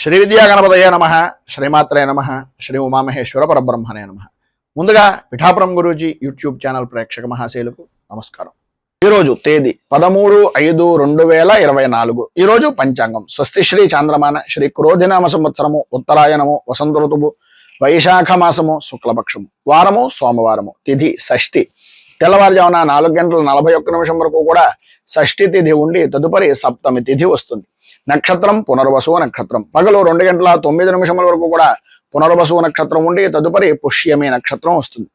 శ్రీ విద్యా గణపతయే నమ, శ్రీమాత్రే నమ, శ్రీ ఉమామహేశ్వర పరబ్రహ్మణే నమ. ముందుగా పిఠాపురం గురూజీ యూట్యూబ్ ఛానల్ ప్రేక్షక మహాశైలకు నమస్కారం. ఈరోజు తేదీ 13/5/2024. ఈరోజు పంచాంగం స్వస్తి శ్రీ చాంద్రమాన శ్రీ క్రోధినామ సంవత్సరము ఉత్తరాయణము వసంత ఋతువు వైశాఖ మాసము శుక్లపక్షము వారము సోమవారము తిథి షష్ఠి. తెల్లవారుజామున 4:41 వరకు కూడా షష్ఠి తిథి ఉండి తదుపరి సప్తమి తిథి వస్తుంది. నక్షత్రం పునర్వసు నక్షత్రం. పగలు 2:09 వరకు కూడా పునర్వసు నక్షత్రం ఉండి తదుపరి పుష్యమి నక్షత్రం వస్తుంది.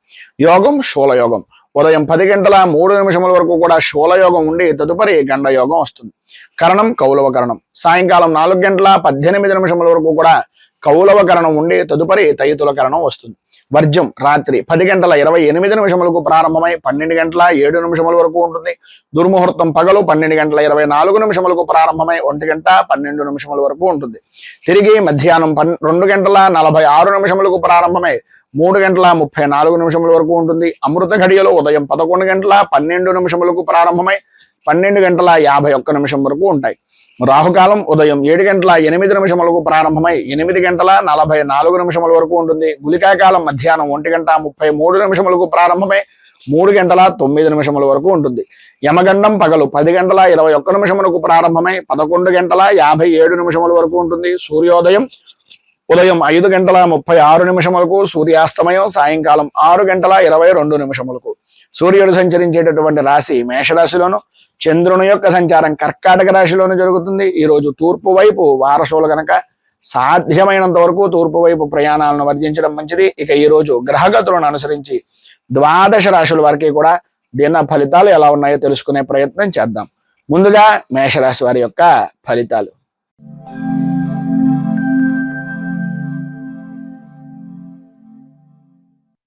యోగం శూలయోగం. ఉదయం 10:03 వరకు కూడా శూలయోగం ఉండి తదుపరి గండయోగం వస్తుంది. కరణం కౌలవ కరణం. సాయంకాలం 4:18 వరకు కూడా కౌలవ కరణం ఉండి తదుపరి తైతుల కరణం వస్తుంది. వర్జం రాత్రి 10:28 ప్రారంభమై 12:07 వరకు ఉంటుంది. దుర్ముహూర్తం పగలు 12:24 ప్రారంభమై 1:12 వరకు ఉంటుంది. తిరిగి మధ్యాహ్నం 2:46 ప్రారంభమై 3:34 వరకు ఉంటుంది. అమృత ఘడియలు ఉదయం 11:12 ప్రారంభమై 12:51 వరకు ఉంటాయి. రాహుకాలం ఉదయం 7:08 ప్రారంభమై 8:44 వరకు ఉంటుంది. గుళికాకాలం మధ్యాహ్నం 1:33 ప్రారంభమై 3:09 వరకు ఉంటుంది. యమగండం పగలు 10:21 ప్రారంభమై 11:57 వరకు ఉంటుంది. సూర్యోదయం ఉదయం 5:36 సూర్యాస్తమయం సాయంకాలం 6:22 సూర్యుడు సంచరించేటటువంటి రాశి మేషరాశిలోను, చంద్రుని యొక్క సంచారం కర్కాటక రాశిలోను జరుగుతుంది. ఈరోజు తూర్పు వైపు వారసులు గనక సాధ్యమైనంత వరకు తూర్పు వైపు ప్రయాణాలను వర్జించడం మంచిది. ఇక ఈ రోజు గ్రహగతులను అనుసరించి 12 రాశుల వారికి కూడా దిన ఫలితాలు ఎలా ఉన్నాయో తెలుసుకునే ప్రయత్నం చేద్దాం. ముందుగా మేషరాశి వారి యొక్క ఫలితాలు.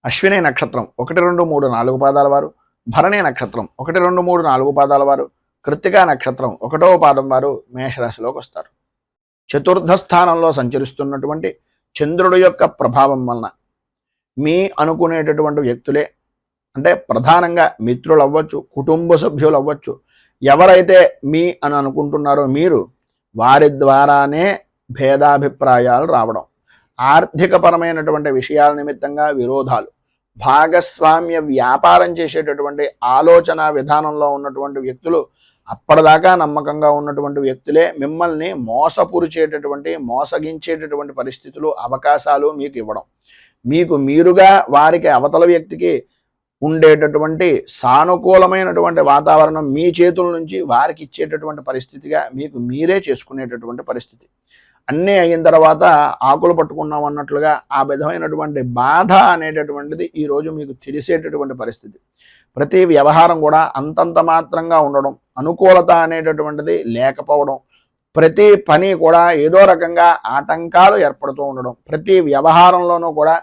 అశ్విని నక్షత్రం 1, 2, 3, 4 పాదాల వారు, భరణి నక్షత్రం 1, 2, 3, 4 పాదాల వారు, కృత్తికా నక్షత్రం 1వ పాదం వారు మేషరాశిలోకి వస్తారు. చతుర్థ స్థానంలో సంచరిస్తున్నటువంటి చంద్రుడి యొక్క ప్రభావం వలన మీ అనుకునేటటువంటి వ్యక్తులే, అంటే ప్రధానంగా మిత్రులు అవ్వచ్చు, కుటుంబ సభ్యులు అవ్వచ్చు, ఎవరైతే మీ అని అనుకుంటున్నారో మీరు వారి ద్వారానే భేదాభిప్రాయాలు రావడం, ఆర్థికపరమైనటువంటి విషయాల నిమిత్తంగా విరోధాలు, భాగస్వామ్య వ్యాపారం చేసేటటువంటి ఆలోచన విధానంలో ఉన్నటువంటి వ్యక్తులు, అప్పటిదాకా నమ్మకంగా ఉన్నటువంటి వ్యక్తులే మిమ్మల్ని మోసపురిచేటటువంటి మోసగించేటటువంటి పరిస్థితులు అవకాశాలు మీకు ఇవ్వడం, మీకు మీరుగా వారికి అవతల వ్యక్తికి ఉండేటటువంటి సానుకూలమైనటువంటి వాతావరణం మీ చేతుల నుంచి వారికి ఇచ్చేటటువంటి పరిస్థితిగా మీకు మీరే చేసుకునేటటువంటి పరిస్థితి. అన్నీ అయిన తర్వాత ఆకులు పట్టుకున్నాం అన్నట్లుగా ఆ విధమైనటువంటి బాధ అనేటటువంటిది ఈరోజు మీకు తెలిసేటటువంటి పరిస్థితి. ప్రతి వ్యవహారం కూడా అంతంత మాత్రంగా ఉండడం, అనుకూలత అనేటటువంటిది లేకపోవడం, ప్రతి పని కూడా ఏదో రకంగా ఆటంకాలు ఏర్పడుతూ ఉండడం, ప్రతి వ్యవహారంలోనూ కూడా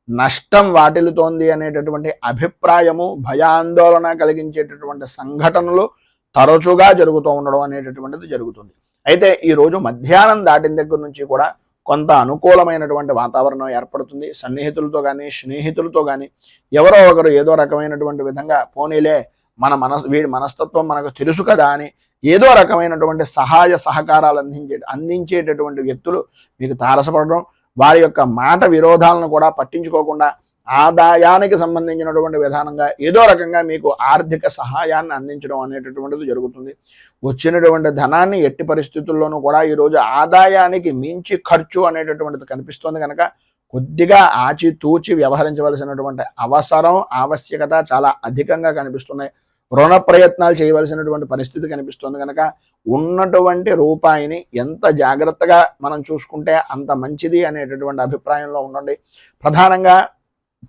నష్టం వాటిల్లుతోంది అనేటటువంటి అభిప్రాయము, భయాందోళన కలిగించేటటువంటి సంఘటనలు తరచుగా జరుగుతూ ఉండడం అనేటటువంటిది జరుగుతుంది. అయితే ఈరోజు మధ్యాహ్నం దాటిన దగ్గర నుంచి కూడా కొంత అనుకూలమైనటువంటి వాతావరణం ఏర్పడుతుంది. సన్నిహితులతో కానీ స్నేహితులతో కానీ ఎవరో ఒకరు ఏదో రకమైనటువంటి విధంగా పోనీలే వీడి మనస్తత్వం మనకు తెలుసు కదా అని ఏదో రకమైనటువంటి సహాయ సహకారాలు అందించేటటువంటి వ్యక్తులు మీకు తారసపడడం, వారి యొక్క మాట విరోధాలను కూడా పట్టించుకోకుండా ఆదాయానికి సంబంధించినటువంటి విధానంగా ఏదో రకంగా మీకు ఆర్థిక సహాయాన్ని అందించడం అనేటటువంటిది జరుగుతుంది. వచ్చినటువంటి ధనాన్ని ఎట్టి పరిస్థితుల్లోనూ కూడా ఈరోజు ఆదాయానికి మించి ఖర్చు అనేటటువంటిది కనిపిస్తుంది కనుక కొద్దిగా ఆచితూచి వ్యవహరించవలసినటువంటి అవసరం ఆవశ్యకత చాలా అధికంగా కనిపిస్తున్నాయి. రుణ ప్రయత్నాలు చేయవలసినటువంటి పరిస్థితి కనిపిస్తుంది కనుక ఉన్నటువంటి రూపాయిని ఎంత జాగ్రత్తగా మనం చూసుకుంటే అంత మంచిది అనేటటువంటి అభిప్రాయంలో ఉండండి. ప్రధానంగా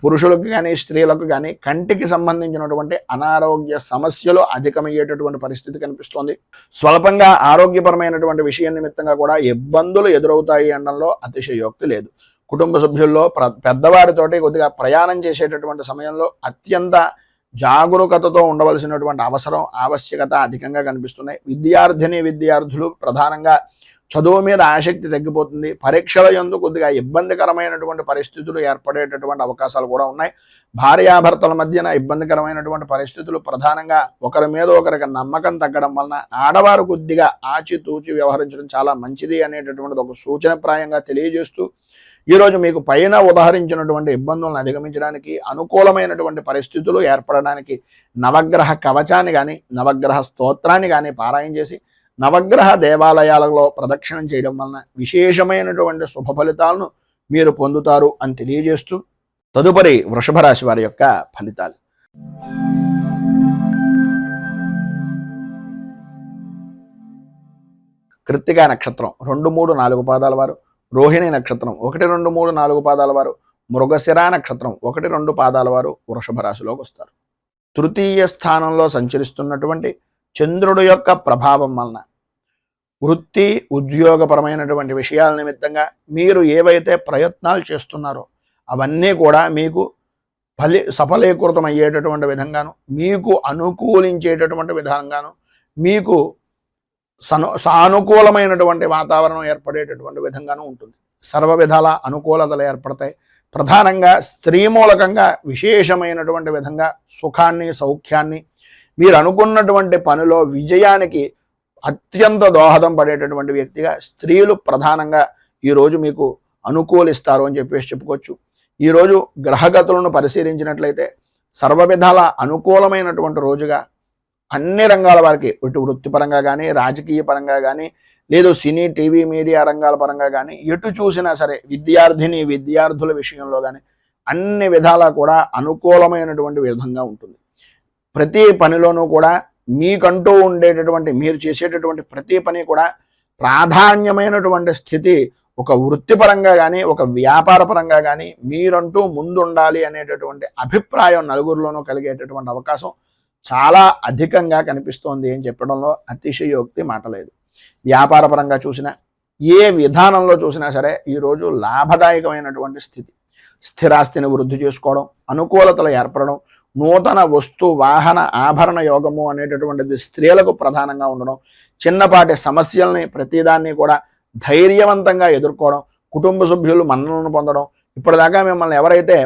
పురుషులకు కానీ స్త్రీలకు కానీ కంటికి సంబంధించినటువంటి అనారోగ్య సమస్యలు అధికమయ్యేటటువంటి పరిస్థితి కనిపిస్తోంది. స్వల్పంగా ఆరోగ్యపరమైనటువంటి విషయం నిమిత్తంగా కూడా ఇబ్బందులు ఎదురవుతాయి అనడంలో అతిశయోక్తి లేదు. కుటుంబ సభ్యుల్లో పెద్దవారితోటి కొద్దిగా ప్రయాణం చేసేటటువంటి సమయంలో అత్యంత జాగరూకతతో ఉండవలసినటువంటి అవసరం ఆవశ్యకత అధికంగా కనిపిస్తున్నాయి. విద్యార్థిని విద్యార్థులు ప్రధానంగా చదువు మీద ఆసక్తి తగ్గిపోతుంది. పరీక్షల యందు కొద్దిగా ఇబ్బందికరమైనటువంటి పరిస్థితులు ఏర్పడేటటువంటి అవకాశాలు కూడా ఉన్నాయి. భార్యాభర్తల మధ్యన ఇబ్బందికరమైనటువంటి పరిస్థితులు, ప్రధానంగా ఒకరి మీద ఒకరికి నమ్మకం తగ్గడం వలన ఆడవారు కొద్దిగా ఆచితూచి వ్యవహరించడం చాలా మంచిది అనేటటువంటిది ఒక సూచనప్రాయంగా తెలియజేస్తూ, ఈరోజు మీకు పైన ఉదాహరించినటువంటి ఇబ్బందులను అధిగమించడానికి, అనుకూలమైనటువంటి పరిస్థితులు ఏర్పడడానికి నవగ్రహ కవచాన్ని కానీ, నవగ్రహ స్తోత్రాన్ని కానీ పారాయణ చేసి నవగ్రహ దేవాలయాలలో ప్రదక్షిణం చేయడం వలన విశేషమైనటువంటి శుభ ఫలితాలను మీరు పొందుతారు అని తెలియజేస్తూ, తదుపరి వృషభ రాశి వారి యొక్క ఫలితాలు. కృత్తికా నక్షత్రం 2, 3, 4 పాదాల వారు, రోహిణి నక్షత్రం 1, 2, 3, 4 పాదాల వారు, మృగశిర నక్షత్రం 1, 2 పాదాల వారు వృషభ రాశిలోకి వస్తారు. తృతీయ స్థానంలో సంచరిస్తున్నటువంటి చంద్రుడు యొక్క ప్రభావం వలన వృత్తి ఉద్యోగపరమైనటువంటి విషయాల నిమిత్తంగా మీరు ఏవైతే ప్రయత్నాలు చేస్తున్నారో అవన్నీ కూడా మీకు సఫలీకృతమయ్యేటటువంటి విధంగాను, మీకు అనుకూలించేటటువంటి విధంగాను, మీకు సానుకూలమైనటువంటి వాతావరణం ఏర్పడేటటువంటి విధంగాను ఉంటుంది. సర్వ విధాల అనుకూలతలు ఏర్పడతాయి. ప్రధానంగా స్త్రీ మూలకంగా విశేషమైనటువంటి విధంగా సుఖాన్ని, సౌఖ్యాన్ని, మీరు అనుకున్నటువంటి పనిలో విజయానికి అత్యంత దోహదం పడేటటువంటి వ్యక్తిగా స్త్రీలు ప్రధానంగా ఈరోజు మీకు అనుకూలిస్తారు అని చెప్పేసి చెప్పుకోవచ్చు. ఈరోజు గ్రహగతులను పరిశీలించినట్లయితే సర్వ విధాల అనుకూలమైనటువంటి రోజుగా అన్ని రంగాల వారికి, ఇటు వృత్తిపరంగా కానీ, రాజకీయ పరంగా కానీ, లేదు సినీ, టీవీ, మీడియా రంగాల పరంగా కానీ, ఎటు చూసినా సరే విద్యార్థుల విషయంలో కానీ అన్ని విధాలా కూడా అనుకూలమైనటువంటి విధంగా ఉంటుంది. ప్రతి పనిలోనూ కూడా మీకంటూ ఉండేటటువంటి, మీరు చేసేటటువంటి ప్రతి పని కూడా ప్రాధాన్యమైనటువంటి స్థితి ఒక వృత్తిపరంగా కానీ, ఒక వ్యాపార పరంగా కానీ మీరంటూ ముందుండాలి అనేటటువంటి అభిప్రాయం నలుగురిలోనూ కలిగేటటువంటి అవకాశం చాలా అధికంగా కనిపిస్తోంది అని చెప్పడంలో అతిశయోక్తి మాట లేదు. వ్యాపార పరంగా చూసినా, ఏ విధానంలో చూసినా సరే ఈరోజు లాభదాయకమైనటువంటి స్థితి. స్థిరాస్తిని వృద్ధి చేసుకోవడం, అనుకూలతలు ఏర్పడడం, నూతన వస్తు వాహన ఆభరణ యోగము అనేటటువంటిది స్త్రీలకు ప్రధానంగా ఉండడం, చిన్నపాటి సమస్యల్ని ప్రతిదాన్ని కూడా ధైర్యవంతంగా ఎదుర్కోవడం, కుటుంబ సభ్యులు మన్ననను పొందడం, ఇప్పటిదాకా మిమ్మల్ని ఎవరైతే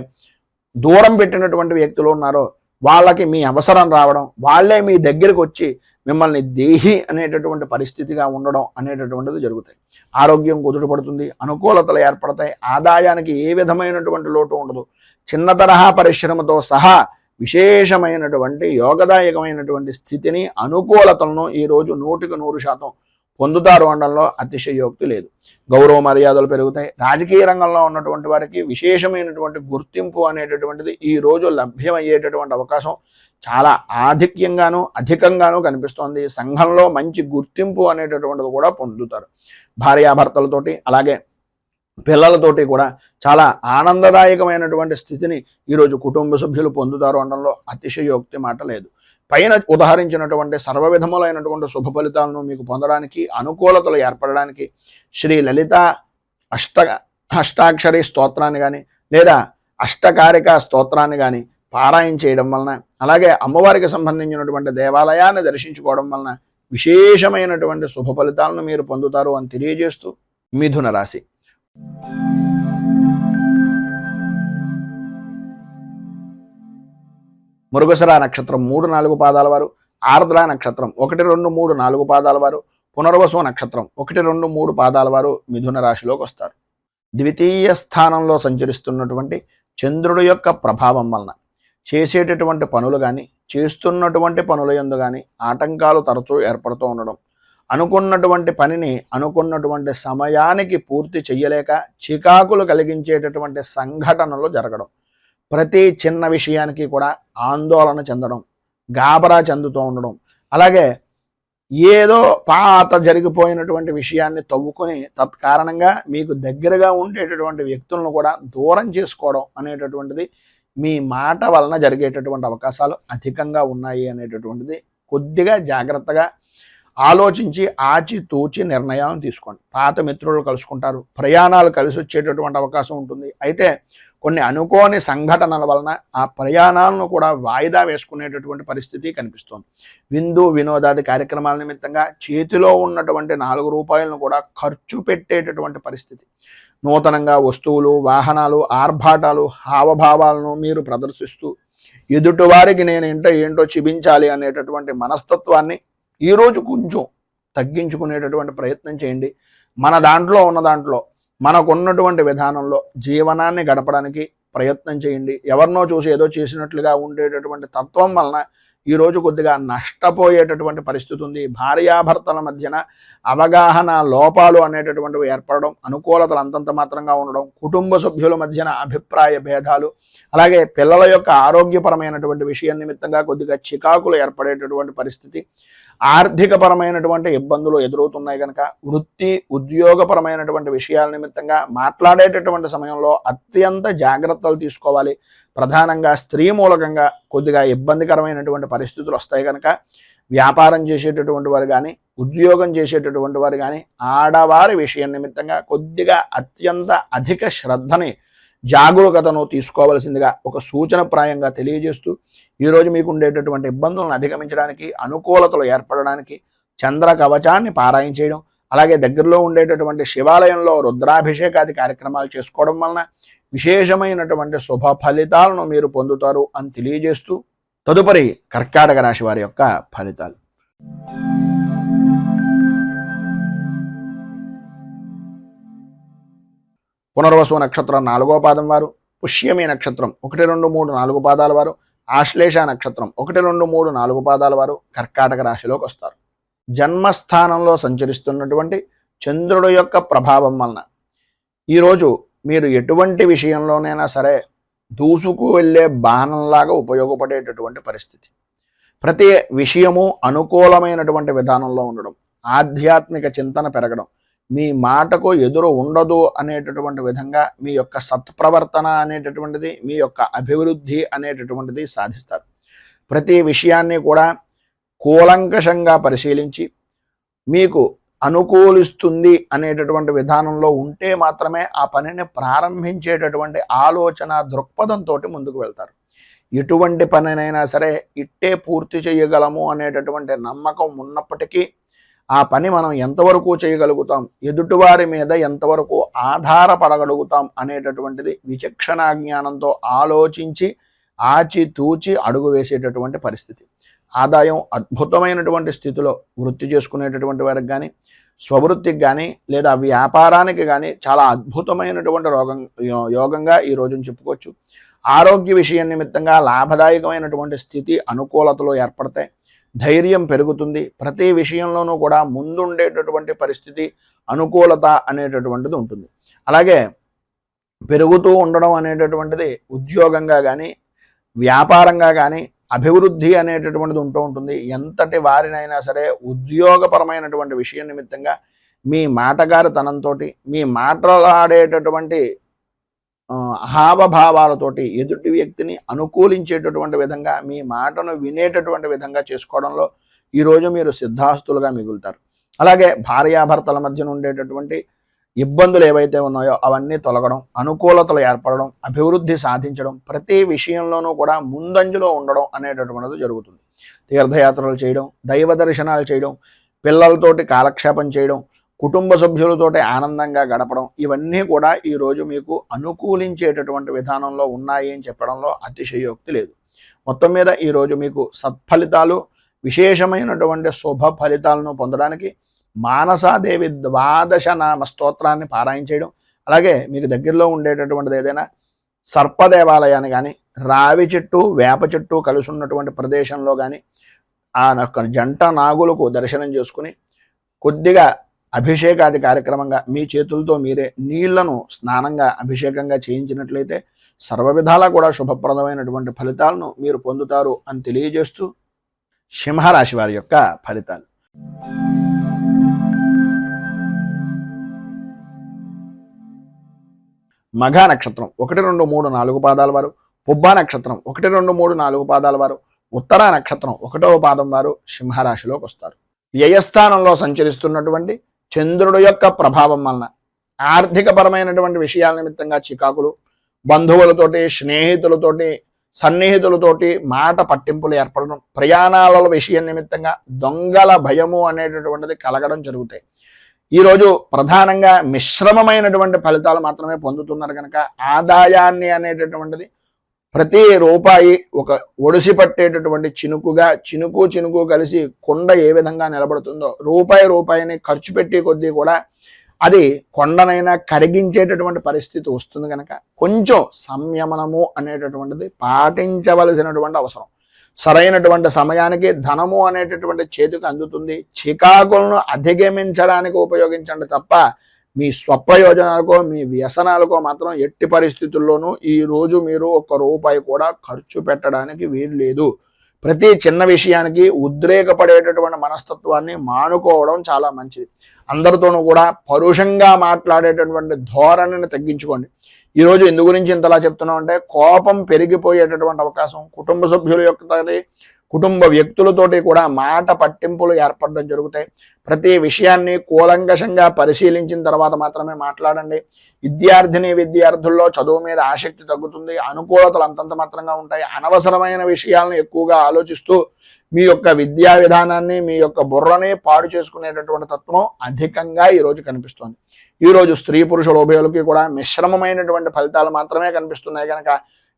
దూరం పెట్టినటువంటి వ్యక్తులు ఉన్నారో వాళ్ళకి మీ అవసరం రావడం, వాళ్ళే మీ దగ్గరికి వచ్చి మిమ్మల్ని దేహి అనేటటువంటి పరిస్థితిగా ఉండడం అనేటటువంటిది జరుగుతాయి. ఆరోగ్యం కుదుటపడుతుంది, అనుకూలతలు ఏర్పడతాయి, ఆదాయానికి ఏ విధమైనటువంటి లోటు ఉండదు. చిన్న తరహా పరిశ్రమతో సహా విశేషమైనటువంటి యోగదాయకమైనటువంటి స్థితిని, అనుకూలతలను ఈరోజు 100% పొందుతారు అనడంలో అతిశయోక్తి లేదు. గౌరవ మర్యాదలు పెరుగుతాయి. రాజకీయ రంగంలో ఉన్నటువంటి వారికి విశేషమైనటువంటి గుర్తింపు అనేటటువంటిది ఈరోజు లభ్యమయ్యేటటువంటి అవకాశం చాలా అధికంగాను కనిపిస్తోంది. సంఘంలో మంచి గుర్తింపు అనేటటువంటిది కూడా పొందుతారు. భార్యాభర్తలతోటి అలాగే పిల్లలతోటి కూడా చాలా ఆనందదాయకమైనటువంటి స్థితిని ఈరోజు కుటుంబ సభ్యులు పొందుతారు అనడంలో అతిశయోక్తి మాట లేదు. పైన ఉదాహరించినటువంటి సర్వ విధములైనటువంటి శుభ ఫలితాలను మీకు పొందడానికి, అనుకూలతలు ఏర్పడడానికి శ్రీ లలిత అష్టాక్షరి స్తోత్రాన్ని కానీ, లేదా అష్టకారిక స్తోత్రాన్ని కానీ పారాయణ చేయడం వలన, అలాగే అమ్మవారికి సంబంధించినటువంటి దేవాలయాన్ని దర్శించుకోవడం వలన విశేషమైనటువంటి శుభ ఫలితాలను మీరు పొందుతారు అని తెలియజేస్తూ, మిథున రాశి. మృగశిర నక్షత్రం 3, 4 పాదాల వారు, ఆర్ద్ర నక్షత్రం 1, 2, 3, 4 పాదాల వారు, పునర్వసు నక్షత్రం 1, 2, 3 పాదాల వారు మిథున రాశిలోకి వస్తారు. ద్వితీయ స్థానంలో సంచరిస్తున్నటువంటి చంద్రుడి యొక్క ప్రభావం వలన చేసేటటువంటి పనులు కానీ, చేస్తున్నటువంటి పనుల యందు కానీ ఆటంకాలు తరచూ ఏర్పడుతూ ఉండడం, అనుకున్నటువంటి పనిని అనుకున్నటువంటి సమయానికి పూర్తి చెయ్యలేక చికాకులు కలిగించేటటువంటి సంఘటనలు జరగడం, ప్రతి చిన్న విషయానికి కూడా ఆందోళన చెందడం, గాబరా చెందుతూ ఉండడం, అలాగే ఏదో పాత జరిగిపోయినటువంటి విషయాన్ని తవ్వుకొని తత్కారణంగా మీకు దగ్గరగా ఉండేటటువంటి వ్యక్తులను కూడా దూరం చేసుకోవడం అనేటటువంటిది మీ మాట వలన జరిగేటటువంటి అవకాశాలు అధికంగా ఉన్నాయి అనేటటువంటిది కొద్దిగా జాగ్రత్తగా ఆలోచించి ఆచితూచి నిర్ణయాలను తీసుకోండి. పాత మిత్రులు కలుసుకుంటారు, ప్రయాణాలు కలిసి వచ్చేటటువంటి అవకాశం ఉంటుంది. అయితే కొన్ని అనుకోని సంఘటనల వలన ఆ ప్రయాణాలను కూడా వాయిదా వేసుకునేటటువంటి పరిస్థితి కనిపిస్తోంది. విందు వినోదాది కార్యక్రమాల నిమిత్తంగా చేతిలో ఉన్నటువంటి 4 రూపాయలను కూడా ఖర్చు పెట్టేటటువంటి పరిస్థితి. నూతనంగా వస్తువులు, వాహనాలు, ఆర్భాటాలు, హావభావాలను మీరు ప్రదర్శిస్తూ ఎదుటివారికి నేను ఏంటో చూపించాలి అనేటటువంటి మనస్తత్వాన్ని ఈరోజు కొంచెం తగ్గించుకునేటటువంటి ప్రయత్నం చేయండి. మన దాంట్లో ఉన్న దాంట్లో మనకున్నటువంటి విధానంలో జీవనాన్ని గడపడానికి ప్రయత్నం చేయండి. ఎవరినో చూసి ఏదో చేసినట్లుగా ఉండేటటువంటి తత్వం వలన ఈరోజు కొద్దిగా నష్టపోయేటటువంటి పరిస్థితి ఉంది. భార్యాభర్తల మధ్యన అవగాహన లోపాలు అనేటటువంటివి ఏర్పడడం, అనుకూలతలు అంతంత మాత్రంగా ఉండడం, కుటుంబ సభ్యుల మధ్యన అభిప్రాయ భేదాలు, అలాగే పిల్లల యొక్క ఆరోగ్యపరమైనటువంటి విషయం నిమిత్తంగా కొద్దిగా చికాకులు ఏర్పడేటటువంటి పరిస్థితి, ఆర్థికపరమైనటువంటి ఇబ్బందులు ఎదురవుతున్నాయి కనుక వృత్తి ఉద్యోగపరమైనటువంటి విషయాల నిమిత్తంగా మాట్లాడేటటువంటి సమయంలో అత్యంత జాగ్రత్తలు తీసుకోవాలి. ప్రధానంగా స్త్రీ మూలకంగా కొద్దిగా ఇబ్బందికరమైనటువంటి పరిస్థితులు వస్తాయి కనుక వ్యాపారం చేసేటటువంటి వారు కానీ, ఉద్యోగం చేసేటటువంటి వారు కానీ ఆడవారి విషయం నిమిత్తంగా కొద్దిగా అత్యంత అధిక శ్రద్ధని, జాగరూకతను తీసుకోవాల్సిందిగా ఒక సూచనప్రాయంగా తెలియజేస్తూ ఈరోజు మీకు ఉండేటటువంటి ఇబ్బందులను అధిగమించడానికి, అనుకూలతలు ఏర్పడడానికి చంద్ర కవచాన్ని పారాయణ చేయడం, అలాగే దగ్గరలో ఉండేటటువంటి శివాలయంలో రుద్రాభిషేకాది కార్యక్రమాలు చేసుకోవడం వలన విశేషమైనటువంటి శుభ ఫలితాలను మీరు పొందుతారు అని తెలియజేస్తూ తదుపరి కర్కాటక రాశి వారి యొక్క ఫలితాలు. పునర్వసు నక్షత్రం 4వ పాదం వారు, పుష్యమి నక్షత్రం 1, 2, 3, 4 పాదాల వారు, ఆశ్లేష నక్షత్రం 1, 2, 3, 4 పాదాల వారు కర్కాటక రాశిలోకి వస్తారు. జన్మస్థానంలో సంచరిస్తున్నటువంటి చంద్రుడు యొక్క ప్రభావం వలన ఈరోజు మీరు ఎటువంటి విషయంలోనైనా సరే దూసుకు వెళ్ళే బాణంలాగా ఉపయోగపడేటటువంటి పరిస్థితి. ప్రతి విషయము అనుకూలమైనటువంటి విధానంలో ఉండడం, ఆధ్యాత్మిక చింతన పెరగడం, మీ మాటకు ఎదురు ఉండదు అనేటటువంటి విధంగా మీ యొక్క సత్ప్రవర్తన అనేటటువంటిది, మీ యొక్క అభివృద్ధి అనేటటువంటిది సాధిస్తారు. ప్రతి విషయాన్ని కూడా కూలంకషంగా పరిశీలించి మీకు అనుకూలిస్తుంది అనేటటువంటి విధానంలో ఉంటే మాత్రమే ఆ పనిని ప్రారంభించేటటువంటి ఆలోచన దృక్పథంతో ముందుకు వెళ్తారు. ఎటువంటి పనినైనా సరే ఇట్టే పూర్తి చేయగలము అనేటటువంటి నమ్మకం ఉన్నప్పటికీ ఆ పని మనం ఎంతవరకు చేయగలుగుతాం, ఎదుటివారి మీద ఎంతవరకు ఆధారపడగలుగుతాం అనేటటువంటిది విచక్షణా జ్ఞానంతో ఆలోచించి ఆచితూచి అడుగు వేసేటటువంటి పరిస్థితి. ఆదాయం అద్భుతమైనటువంటి స్థితిలో వృత్తి చేసుకునేటటువంటి వారికి కానీ, స్వవృత్తికి కానీ లేదా వ్యాపారానికి కానీ చాలా అద్భుతమైనటువంటి యోగంగా ఈ రోజును చెప్పుకోవచ్చు. ఆరోగ్య విషయం నిమిత్తంగా లాభదాయకమైనటువంటి స్థితి, అనుకూలతలు ఏర్పడతాయి. ధైర్యం పెరుగుతుంది. ప్రతి విషయంలోనూ కూడా ముందుండేటటువంటి పరిస్థితి, అనుకూలత అనేటటువంటిది ఉంటుంది. అలాగే పెరుగుతూ ఉండడం అనేటటువంటిది ఉద్యోగంగా కానీ, వ్యాపారంగా కానీ అభివృద్ధి అనేటటువంటిది ఉంటూ ఉంటుంది. ఎంతటి వారినైనా సరే ఉద్యోగపరమైనటువంటి విషయం నిమిత్తంగా మీ మాటగారితనంతో, మీ మాట్లాడేటటువంటి హావభావాలతోటి ఎదుటి వ్యక్తిని అనుకూలించేటటువంటి విధంగా, మీ మాటను వినేటటువంటి విధంగా చేసుకోవడంలో ఈరోజు మీరు సిద్ధాస్తులుగా మిగులుతారు. అలాగే భార్యాభర్తల మధ్యన ఉండేటటువంటి ఇబ్బందులు ఏవైతే ఉన్నాయో అవన్నీ తొలగడం, అనుకూలతలు ఏర్పడడం, అభివృద్ధి సాధించడం, ప్రతి విషయంలోనూ కూడా ముందంజలో ఉండడం అనేటటువంటిది జరుగుతుంది. తీర్థయాత్రలు చేయడం, దైవ దర్శనాలు చేయడం, పిల్లలతోటి కాలక్షేపం చేయడం, కుటుంబ సభ్యులతోటి ఆనందంగా గడపడం, ఇవన్నీ కూడా ఈరోజు మీకు అనుకూలించేటటువంటి విధానంలో ఉన్నాయి అని చెప్పడంలో అతిశయోక్తి లేదు. మొత్తం మీద ఈరోజు మీకు సత్ఫలితాలు, విశేషమైనటువంటి శుభ ఫలితాలను పొందడానికి మానసాదేవి 12 నామ స్తోత్రాన్ని పారాయణ చేయడం, అలాగే మీకు దగ్గరలో ఉండేటటువంటిది ఏదైనా సర్పదేవాలయాన్ని కానీ, రావి చెట్టు వేప చెట్టు కలిసి ఉన్నటువంటి ప్రదేశంలో కానీ ఆ జంట నాగులకు దర్శనం చేసుకుని కొద్దిగా అభిషేకాది కార్యక్రమంగా మీ చేతులతో మీరే నీళ్లను స్నానంగా అభిషేకంగా చేయించినట్లయితే సర్వ విధాలా కూడా శుభప్రదమైనటువంటి ఫలితాలను మీరు పొందుతారు అని తెలియజేస్తూ సింహరాశి వారి యొక్క ఫలితాలు. మఘ నక్షత్రం 1, 2, 3, 4 పాదాల వారు, పుబ్బ నక్షత్రం 1, 2, 3, 4 పాదాల వారు, ఉత్తర నక్షత్రం 1వ పాదం వారు సింహరాశిలోకి వస్తారు. వ్యయస్థానంలో సంచరిస్తున్నటువంటి చంద్రుడు యొక్క ప్రభావం వలన ఆర్థికపరమైనటువంటి విషయాల నిమిత్తంగా చికాకులు, బంధువులతోటి, స్నేహితులతోటి, సన్నిహితులతోటి మాట పట్టింపులు ఏర్పడడం, ప్రయాణాల విషయం నిమిత్తంగా దొంగల భయము అనేటటువంటిది కలగడం జరుగుతాయి. ఈరోజు ప్రధానంగా మిశ్రమమైనటువంటి ఫలితాలు మాత్రమే పొందుతున్నారు కనుక ఆదాయాన్ని అనేటటువంటిది ప్రతి రూపాయి ఒక ఒడిసి పట్టేటటువంటి చినుకుగా, చినుకు కలిసి కొండ ఏ విధంగా నిలబడుతుందో రూపాయిని ఖర్చు పెట్టే కొద్దీ కూడా అది కొండనైనా కరిగించేటటువంటి పరిస్థితి వస్తుంది కనుక కొంచెం సంయమనము అనేటటువంటిది పాటించవలసినటువంటి అవసరం. సరైనటువంటి సమయానికి ధనము అనేటటువంటి చేతికి అందుతుంది. చికాకులను అధిగమించడానికి ఉపయోగించండి తప్ప మీ స్వప్రయోజనాలకో మీ వ్యసనాలకో మాత్రం ఎట్టి పరిస్థితుల్లోనూ ఈరోజు మీరు ఒక్క రూపాయి కూడా ఖర్చు పెట్టడానికి వీలు లేదు. ప్రతి చిన్న విషయానికి ఉద్రేకపడేటటువంటి మనస్తత్వాన్ని మానుకోవడం చాలా మంచిది. అందరితోనూ కూడా పరుషంగా మాట్లాడేటటువంటి ధోరణిని తగ్గించుకోండి. ఈరోజు ఎందు గురించి ఇంతలా చెప్తున్నాం అంటే కోపం పెరిగిపోయేటటువంటి అవకాశం, కుటుంబ సభ్యుల యొక్క కుటుంబ వ్యక్తులతోటి కూడా మాట పట్టింపులు ఏర్పడడం జరుగుతాయి. ప్రతి విషయాన్ని కూలంకషంగా పరిశీలించిన తర్వాత మాత్రమే మాట్లాడండి. విద్యార్థుల్లో చదువు మీద ఆసక్తి తగ్గుతుంది. అనుకూలతలు అంతంత మాత్రంగా ఉంటాయి. అనవసరమైన విషయాలను ఎక్కువగా ఆలోచిస్తూ మీ యొక్క విద్యా విధానాన్ని, మీ యొక్క బుర్రని పాడు చేసుకునేటటువంటి తత్వం అధికంగా ఈరోజు కనిపిస్తుంది. ఈరోజు స్త్రీ పురుషుల ఉభయులకి కూడా మిశ్రమమైనటువంటి ఫలితాలు మాత్రమే కనిపిస్తున్నాయి కనుక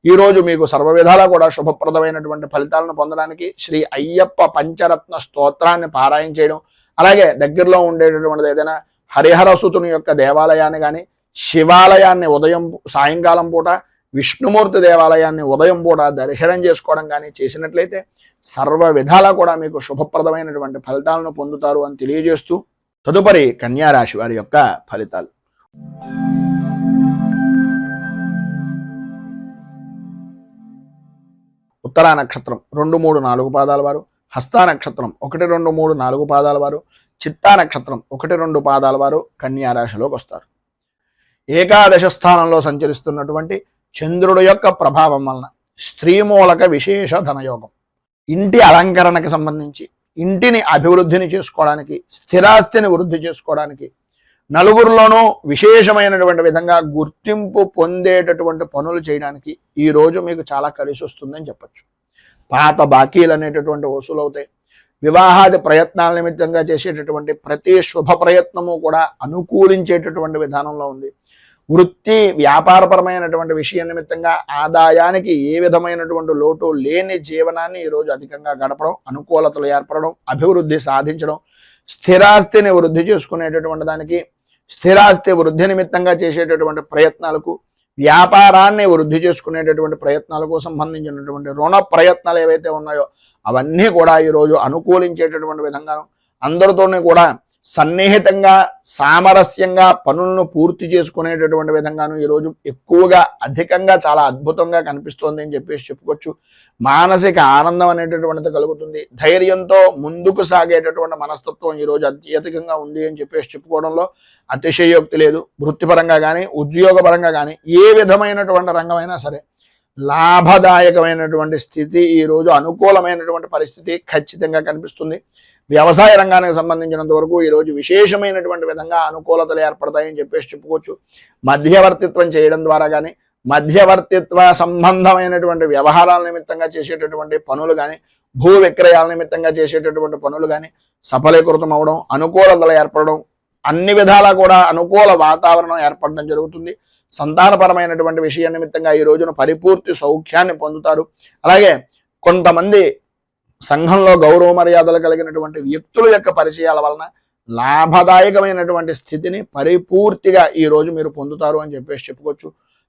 ఈరోజు మీకు సర్వ విధాలా కూడా శుభప్రదమైనటువంటి ఫలితాలను పొందడానికి శ్రీ అయ్యప్ప పంచరత్న స్తోత్రాన్ని పారాయణ చేయడం, అలాగే దగ్గరలో ఉండేటటువంటిది ఏదైనా హరిహరసుతుని యొక్క దేవాలయాన్ని కానీ, శివాలయాన్ని సాయంకాలం పూట, విష్ణుమూర్తి దేవాలయాన్ని ఉదయం పూట దర్శనం చేసుకోవడం కానీ చేసినట్లయితే సర్వ విధాలా కూడా మీకు శుభప్రదమైనటువంటి ఫలితాలను పొందుతారు అని తెలియజేస్తూ తదుపరి కన్యారాశి వారి యొక్క ఫలితాలు. ఉత్తరా నక్షత్రం 2, 3, 4 పాదాల వారు, హస్తా నక్షత్రం 1, 2, 3, 4 పాదాల వారు, చిత్తా నక్షత్రం 1, 2 పాదాల వారు కన్యారాశిలోకి వస్తారు. ఏకాదశ స్థానంలో సంచరిస్తున్నటువంటి చంద్రుడి యొక్క ప్రభావం వలన స్త్రీమూలక విశేష ధనయోగం, ఇంటి అలంకరణకు సంబంధించి, ఇంటిని అభివృద్ధిని చేసుకోవడానికి, స్థిరాస్తిని వృద్ధి చేసుకోవడానికి, నలుగురిలోనూ విశేషమైనటువంటి విధంగా గుర్తింపు పొందేటటువంటి పనులు చేయడానికి ఈరోజు మీకు చాలా కలిసి వస్తుందని చెప్పచ్చు. పాత బాకీలు అనేటటువంటి వసూలవుతాయి. వివాహాది ప్రయత్నాల నిమిత్తంగా చేసేటటువంటి ప్రతి శుభ ప్రయత్నము కూడా అనుకూలించేటటువంటి విధానంలో ఉంది. వృత్తి వ్యాపారపరమైనటువంటి విషయం నిమిత్తంగా ఆదాయానికి ఏ విధమైనటువంటి లోటు లేని జీవనాన్ని ఈరోజు అధికంగా గడపడం, అనుకూలతలు ఏర్పడడం, అభివృద్ధి సాధించడం, స్థిరాస్తిని వృద్ధి చేసుకునేటటువంటి దానికి, స్థిరాస్తి వృద్ధి నిమిత్తంగా చేసేటటువంటి ప్రయత్నాలకు, వ్యాపారాన్ని వృద్ధి చేసుకునేటటువంటి ప్రయత్నాలకు సంబంధించినటువంటి రుణ ప్రయత్నాలు ఏవైతే ఉన్నాయో అవన్నీ కూడా ఈరోజు అనుకూలించేటటువంటి విధంగాను, అందరితోనే కూడా సన్నిహితంగా సామరస్యంగా పనులను పూర్తి చేసుకునేటటువంటి విధంగాను ఈరోజు ఎక్కువగా అధికంగా చాలా అద్భుతంగా కనిపిస్తోంది అని చెప్పేసి చెప్పుకోవచ్చు. మానసిక ఆనందం అనేటటువంటిది కలుగుతుంది. ధైర్యంతో ముందుకు సాగేటటువంటి మనస్తత్వం ఈరోజు అత్యధికంగా ఉంది అని చెప్పేసి చెప్పుకోవడంలో అతిశయోక్తి లేదు. వృత్తిపరంగా కానీ, ఉద్యోగపరంగా కానీ, ఏ విధమైనటువంటి రంగమైనా సరే లాభదాయకమైనటువంటి స్థితి, ఈరోజు అనుకూలమైనటువంటి పరిస్థితి ఖచ్చితంగా కనిపిస్తుంది. వ్యవసాయ రంగానికి సంబంధించినంత వరకు ఈరోజు విశేషమైనటువంటి విధంగా అనుకూలతలు ఏర్పడతాయని చెప్పేసి చెప్పుకోవచ్చు. మధ్యవర్తిత్వం చేయడం ద్వారా కానీ, మధ్యవర్తిత్వ సంబంధమైనటువంటి వ్యవహారాల నిమిత్తంగా చేసేటటువంటి పనులు కానీ, భూ విక్రయాల నిమిత్తంగా చేసేటటువంటి పనులు కానీ సఫలీకృతం అవడం, అనుకూలతలు ఏర్పడడం, అన్ని విధాలా కూడా అనుకూల వాతావరణం ఏర్పడడం జరుగుతుంది. సంతానపరమైనటువంటి విషయం నిమిత్తంగా ఈ రోజున పరిపూర్తి సౌఖ్యాన్ని పొందుతారు. అలాగే కొంతమంది సంఘంలో గౌరవ మర్యాదలు కలిగినటువంటి వ్యక్తుల యొక్క పరిచయాల వలన లాభదాయకమైనటువంటి స్థితిని పరిపూర్తిగా ఈరోజు మీరు పొందుతారు అని చెప్పేసి చెప్పుకోవచ్చు.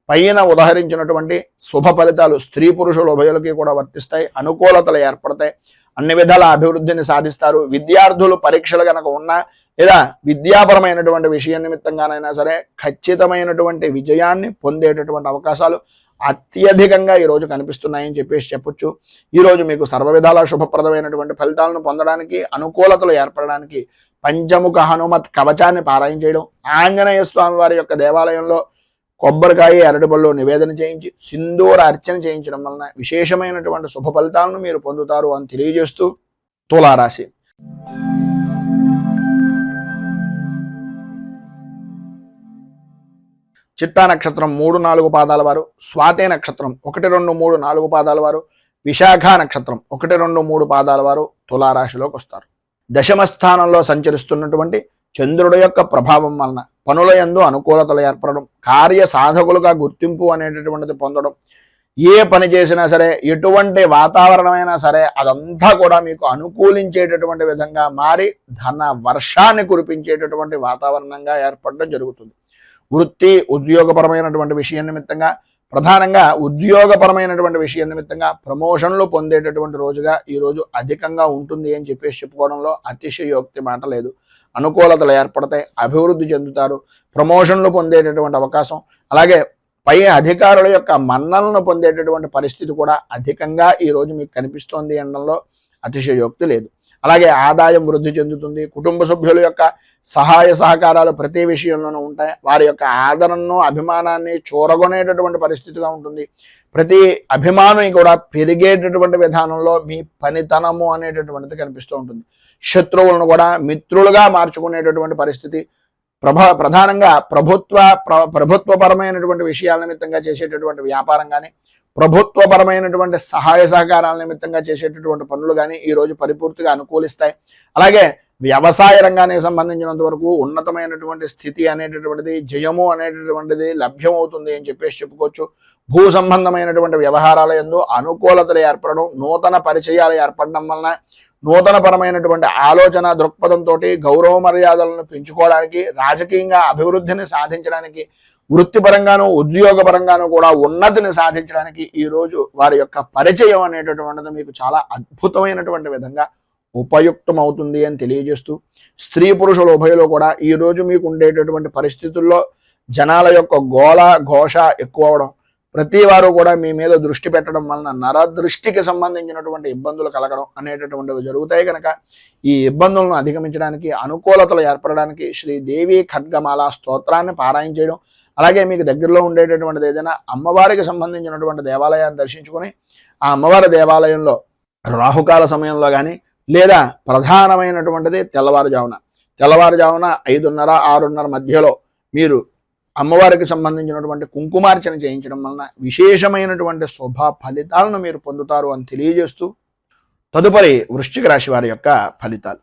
పైన ఉదహరించినటువంటి శుభ ఫలితాలు స్త్రీ పురుషుల ఉభయులకి కూడా వర్తిస్తాయి. అనుకూలతలు ఏర్పడతాయి. అన్ని విధాల అభివృద్ధిని సాధిస్తారు. విద్యార్థులు పరీక్షలు కనుక ఉన్నా లేదా విద్యాపరమైనటువంటి విషయం నిమిత్తంగానైనా సరే ఖచ్చితమైనటువంటి విజయాన్ని పొందేటటువంటి అవకాశాలు అత్యధికంగా ఈరోజు కనిపిస్తున్నాయని చెప్పేసి చెప్పొచ్చు. ఈరోజు మీకు సర్వ విధాల శుభప్రదమైనటువంటి ఫలితాలను పొందడానికి, అనుకూలతలు ఏర్పడడానికి పంచముఖ హనుమత్ కవచాన్ని పారాయణ చేయడం, ఆంజనేయ స్వామి వారి యొక్క దేవాలయంలో కొబ్బరికాయ, అరటిపళ్ళు నివేదన చేయించి సింధూర అర్చన చేయించడం వలన విశేషమైనటువంటి శుభ ఫలితాలను మీరు పొందుతారు అని తెలియజేస్తూ తులారాశి. చిత్తా నక్షత్రం 3, 4 పాదాల వారు, స్వాతి నక్షత్రం 1, 2, 3, 4 పాదాల వారు, విశాఖ నక్షత్రం 1, 2, 3 పాదాల వారు తులారాశిలోకి వస్తారు. దశమ స్థానంలో సంచరిస్తున్నటువంటి చంద్రుడి యొక్క ప్రభావం వలన పనుల యందు అనుకూలతలు ఏర్పడడం, కార్య సాధకులుగా గుర్తింపు అనేటటువంటిది పొందడం, ఏ పని చేసినా సరే, ఎటువంటి వాతావరణమైనా సరే అదంతా కూడా మీకు అనుకూలించేటటువంటి విధంగా మారి ధన వర్షాన్ని కురిపించేటటువంటి వాతావరణంగా ఏర్పడడం జరుగుతుంది. వృత్తి ఉద్యోగపరమైనటువంటి విషయం నిమిత్తంగా, ప్రధానంగా ఉద్యోగపరమైనటువంటి విషయం నిమిత్తంగా ప్రమోషన్లు పొందేటటువంటి రోజుగా ఈ రోజు అధికంగా ఉంటుంది అని చెప్పేసి చెప్పుకోవడంలో అతిశయోక్తి మాట లేదు. అనుకూలతలు ఏర్పడతాయి, అభివృద్ధి చెందుతారు, ప్రమోషన్లు పొందేటటువంటి అవకాశం, అలాగే పై అధికారుల యొక్క మన్నలను పొందేటటువంటి పరిస్థితి కూడా అధికంగా ఈ రోజు మీకు కనిపిస్తోంది అనడంలో అతిశయోక్తి లేదు. అలాగే ఆదాయం వృద్ధి చెందుతుంది. కుటుంబ సభ్యుల యొక్క సహాయ సహకారాలు ప్రతి విషయంలోనూ ఉంటాయి. వారి యొక్క ఆదరణను అభిమానాన్ని చూరగొనేటటువంటి పరిస్థితిగా ఉంటుంది. ప్రతి అభిమానం కూడా పెరిగేటటువంటి విధానంలో మీ పనితనము అనేటటువంటిది కనిపిస్తూ ఉంటుంది. శత్రువులను కూడా మిత్రులుగా మార్చుకునేటటువంటి పరిస్థితి, ప్రధానంగా ప్రభుత్వపరమైనటువంటి విషయాల నిమిత్తంగా చేసేటటువంటి వ్యాపారం కానీ, ప్రభుత్వపరమైనటువంటి సహాయ సహకారాల నిమిత్తంగా చేసేటటువంటి పనులు కానీ ఈరోజు పరిపూర్తిగా అనుకూలిస్తాయి. అలాగే వ్యవసాయ రంగానికి సంబంధించినంత వరకు ఉన్నతమైనటువంటి స్థితి అనేటటువంటిది, జయము అనేటటువంటిది లభ్యమవుతుంది అని చెప్పేసి చెప్పుకోవచ్చు. భూ సంబంధమైనటువంటి వ్యవహారాల యందు అనుకూలతలు ఏర్పడడం, నూతన పరిచయాలు ఏర్పడడం వలన నూతనపరమైనటువంటి ఆలోచన దృక్పథంతో గౌరవ మర్యాదలను పెంచుకోవడానికి, రాజకీయంగా అభివృద్ధిని సాధించడానికి, వృత్తిపరంగాను ఉద్యోగపరంగాను కూడా ఉన్నతిని సాధించడానికి ఈరోజు వారి యొక్క పరిచయం అనేటటువంటిది మీకు చాలా అద్భుతమైనటువంటి విధంగా ఉపయుక్తమవుతుంది అని తెలియజేస్తూ, స్త్రీ పురుషుల ఉభయలో కూడా ఈరోజు మీకు ఉండేటటువంటి పరిస్థితుల్లో జనాల యొక్క గోళ ఘోష ఎక్కువ అవడం, ప్రతి వారు కూడా మీ మీద దృష్టి పెట్టడం వలన నరదృష్టికి సంబంధించినటువంటి ఇబ్బందులు కలగడం అనేటటువంటివి జరుగుతాయి. కనుక ఈ ఇబ్బందులను అధిగమించడానికి, అనుకూలతలు ఏర్పడడానికి శ్రీదేవి ఖడ్గమాల స్తోత్రాన్ని పారాయణ చేయడం, అలాగే మీకు దగ్గరలో ఉండేటటువంటిది ఏదైనా అమ్మవారికి సంబంధించినటువంటి దేవాలయాన్ని దర్శించుకొని ఆ అమ్మవారి దేవాలయంలో రాహుకాల సమయంలో కానీ, లేదా ప్రధానమైనటువంటిది తెల్లవారుజామున 5:30, 6:30 మధ్యలో మీరు అమ్మవారికి సంబంధించినటువంటి కుంకుమార్చన చేయించడం వలన విశేషమైనటువంటి శుభ ఫలితాలను మీరు పొందుతారు అని తెలియజేస్తూ, తదుపరి వృశ్చిక రాశి వారి యొక్క ఫలితాలు.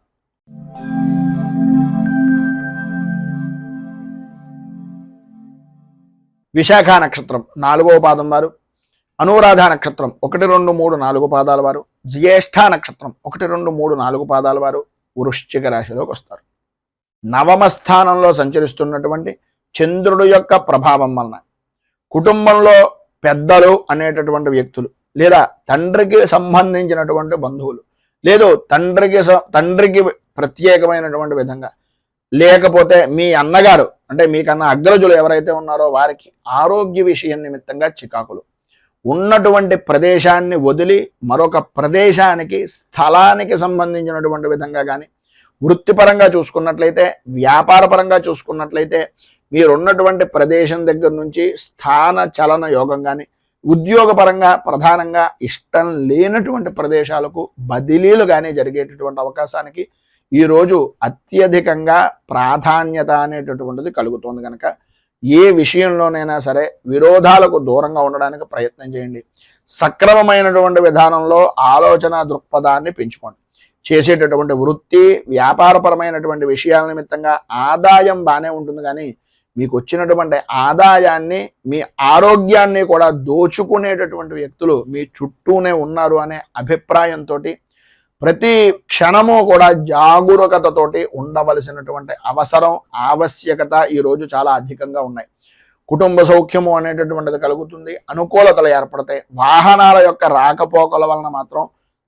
విశాఖ నక్షత్రం 4వ పాదం వారు, అనురాధ నక్షత్రం 1, 2, 3, 4 పాదాల వారు, జ్యేష్ఠ నక్షత్రం 1, 2, 3, 4 పాదాల వారు వృశ్చిక రాశిలోకి వస్తారు. నవమ స్థానంలో సంచరిస్తున్నటువంటి చంద్రుడు యొక్క ప్రభావం వలన కుటుంబంలో పెద్దలు అనేటటువంటి వ్యక్తులు, లేదా తండ్రికి సంబంధించినటువంటి బంధువులు, లేదు తండ్రికి ప్రత్యేకమైనటువంటి విధంగా, లేకపోతే మీ అన్నగారు అంటే మీకన్నా అగ్రజులు ఎవరైతే ఉన్నారో వారికి ఆరోగ్య విషయం నిమిత్తంగా చికాకులు, ఉన్నటువంటి ప్రదేశాన్ని వదిలి మరొక ప్రదేశానికి, స్థలానికి సంబంధించినటువంటి విధంగా కానీ, వృత్తిపరంగా చూసుకున్నట్లయితే, వ్యాపారపరంగా చూసుకున్నట్లయితే మీరున్నటువంటి ప్రదేశం దగ్గర నుంచి స్థాన చలన యోగం కానీ, ఉద్యోగపరంగా ప్రధానంగా ఇష్టం లేనటువంటి ప్రదేశాలకు బదిలీలు కానీ జరిగేటటువంటి అవకాశానికి ఈరోజు అత్యధికంగా ప్రాధాన్యత అనేటటువంటిది కలుగుతుంది. కనుక ఏ విషయంలోనైనా సరే విరోధాలకు దూరంగా ఉండడానికి ప్రయత్నం చేయండి. సక్రమమైనటువంటి విధానంలో ఆలోచన దృక్పథాన్ని పెంచుకోండి. చేసేటటువంటి వృత్తి వ్యాపారపరమైనటువంటి విషయాల నిమిత్తంగా ఆదాయం బాగానే ఉంటుంది, కానీ మీకు వచ్చినటువంటి ఆదాయాన్ని, మీ ఆరోగ్యాన్ని కూడా దోచుకునేటటువంటి వ్యక్తులు మీ చుట్టూనే ఉన్నారు అనే అభిప్రాయంతో ప్రతి క్షణము కూడా జాగరూకతతోటి ఉండవలసినటువంటి అవసరం, ఆవశ్యకత ఈరోజు చాలా అధికంగా ఉన్నాయి. కుటుంబ సౌఖ్యము అనేటటువంటిది కలుగుతుంది, అనుకూలతలు ఏర్పడతాయి. వాహనాల యొక్క రాకపోకల వలన మాత్రం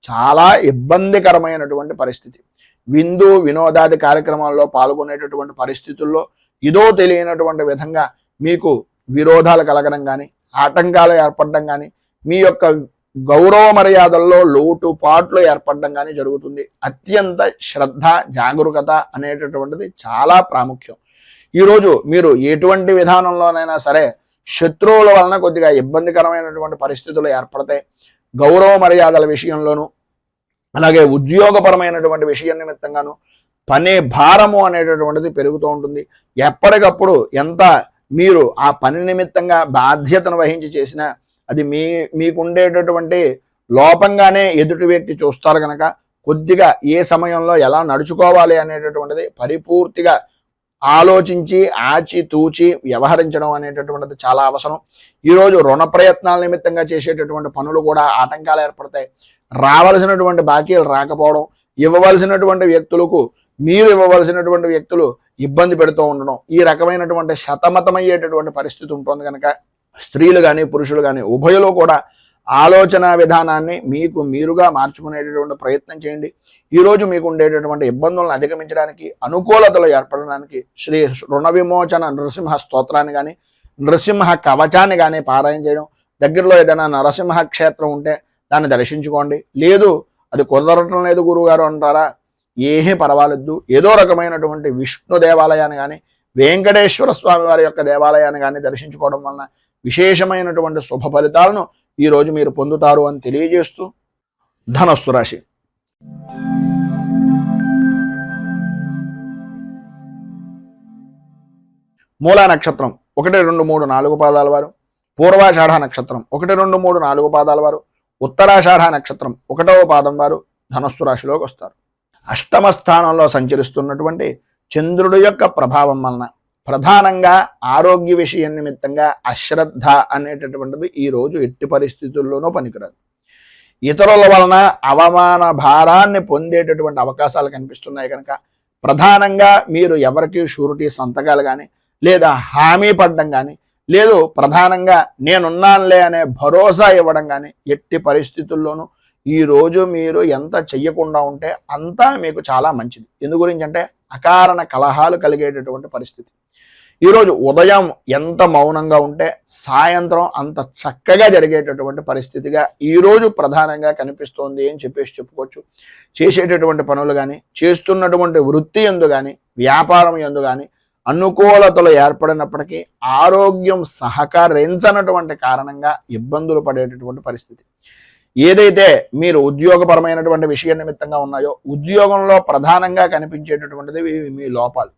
చాలా ఇబ్బందికరమైనటువంటి పరిస్థితి. విందు వినోదాది కార్యక్రమాల్లో పాల్గొనేటటువంటి పరిస్థితుల్లో ఇదో తెలియనటువంటి విధంగా మీకు విరోధాలు కలగడం కానీ, ఆటంకాలు ఏర్పడడం కానీ, మీ యొక్క గౌరవ మర్యాదల్లో లోటుపాట్లు ఏర్పడడం కానీ జరుగుతుంది. అత్యంత శ్రద్ధ జాగరూకత అనేటటువంటిది చాలా ప్రాముఖ్యం. ఈరోజు మీరు ఎటువంటి విధానంలోనైనా సరే శత్రువుల వలన కొద్దిగా ఇబ్బందికరమైనటువంటి పరిస్థితులు ఏర్పడతాయి. గౌరవ మర్యాదల విషయంలోనూ, అలాగే ఉద్యోగపరమైనటువంటి విషయం నిమిత్తంగాను పని భారము అనేటటువంటిది పెరుగుతూ ఉంటుంది. ఎప్పటికప్పుడు ఎంత మీరు ఆ పని నిమిత్తంగా బాధ్యతను వహించి చేసినా అది మీకుండేటటువంటి లోపంగానే ఎదుటి వ్యక్తి చూస్తారు కనుక కొద్దిగా ఏ సమయంలో ఎలా నడుచుకోవాలి అనేటటువంటిది పరిపూర్తిగా ఆలోచించి ఆచి తూచి వ్యవహరించడం అనేటటువంటిది చాలా అవసరం. ఈరోజు రుణ ప్రయత్నాల నిమిత్తంగా చేసేటటువంటి పనులు కూడా ఆటంకాలు ఏర్పడతాయి. రావలసినటువంటి బాకీలు రాకపోవడం, ఇవ్వవలసినటువంటి వ్యక్తులకు మీరు ఇవ్వవలసినటువంటి వ్యక్తులు ఇబ్బంది పెడుతూ ఉండడం, ఈ రకమైనటువంటి శతమతమయ్యేటటువంటి పరిస్థితి ఉంటుంది కనుక స్త్రీలు కానీ పురుషులు కానీ ఉభయలో కూడా ఆలోచన విధానాన్ని మీకు మీరుగా మార్చుకునేటటువంటి ప్రయత్నం చేయండి. ఈరోజు మీకు ఉండేటటువంటి ఇబ్బందులను అధిగమించడానికి, అనుకూలతలు ఏర్పడడానికి శ్రీ రుణ విమోచన నరసింహ స్తోత్రాన్ని కానీ నరసింహ కవచాన్ని కానీ పారాయణ చేయడం, దగ్గరలో ఏదైనా నరసింహ క్షేత్రం ఉంటే దాన్ని దర్శించుకోండి. లేదు అది కుదరటం లేదు గురువుగారు అంటారా, ఏమీ పర్వాలేదు, ఏదో రకమైనటువంటి విష్ణు దేవాలయాన్ని కానీ వెంకటేశ్వర స్వామి వారి యొక్క దేవాలయాన్ని కానీ దర్శించుకోవడం వలన విశేషమైనటువంటి శుభ ఫలితాలను ఈరోజు మీరు పొందుతారు అని తెలియజేస్తూ, ధనస్సు రాశి. మూలా నక్షత్రం 1, 2, 3, 4 పాదాల వారు, పూర్వాషాఢ నక్షత్రం 1, 2, 3, 4 పాదాల వారు, ఉత్తరాషాఢ నక్షత్రం 1వ పాదం వారు ధనస్సు రాశిలోకి వస్తారు. అష్టమ స్థానంలో సంచరిస్తున్నటువంటి చంద్రుడి యొక్క ప్రభావం వలన ప్రధానంగా ఆరోగ్య విషయం నిమిత్తంగా అశ్రద్ధ అనేటటువంటిది ఈరోజు ఎట్టి పరిస్థితుల్లోనూ పనికిరాదు. ఇతరుల వలన అవమాన భారాన్ని పొందేటటువంటి అవకాశాలు కనిపిస్తున్నాయి కనుక ప్రధానంగా మీరు ఎవరికి షూరిటీ సంతకాలు కానీ లేదా హామీ పడడం కానీ, లేదు ప్రధానంగా నేనున్నానులే అనే భరోసా ఇవ్వడం కానీ ఎట్టి పరిస్థితుల్లోనూ ఈరోజు మీరు ఎంత చెయ్యకుండా ఉంటే అంతా మీకు చాలా మంచిది. ఎందు గురించి అంటే అకారణ కలహాలు కలిగేటటువంటి పరిస్థితి. ఈరోజు ఉదయం ఎంత మౌనంగా ఉంటే సాయంత్రం అంత చక్కగా జరిగేటటువంటి పరిస్థితిగా ఈరోజు ప్రధానంగా కనిపిస్తోంది అని చెప్పుకోవచ్చు. చేసేటటువంటి పనులు కానీ, చేస్తున్నటువంటి వృత్తి యందు కానీ, వ్యాపారం యందు కానీ అనుకూలతలు ఏర్పడినప్పటికీ ఆరోగ్యం సహకరించనటువంటి కారణంగా ఇబ్బందులు పడేటటువంటి పరిస్థితి. ఏదైతే మీరు ఉద్యోగపరమైనటువంటి విషయ నిమిత్తంగా ఉన్నాయో ఉద్యోగంలో ప్రధానంగా కనిపించేటటువంటిది మీ లోపాలు.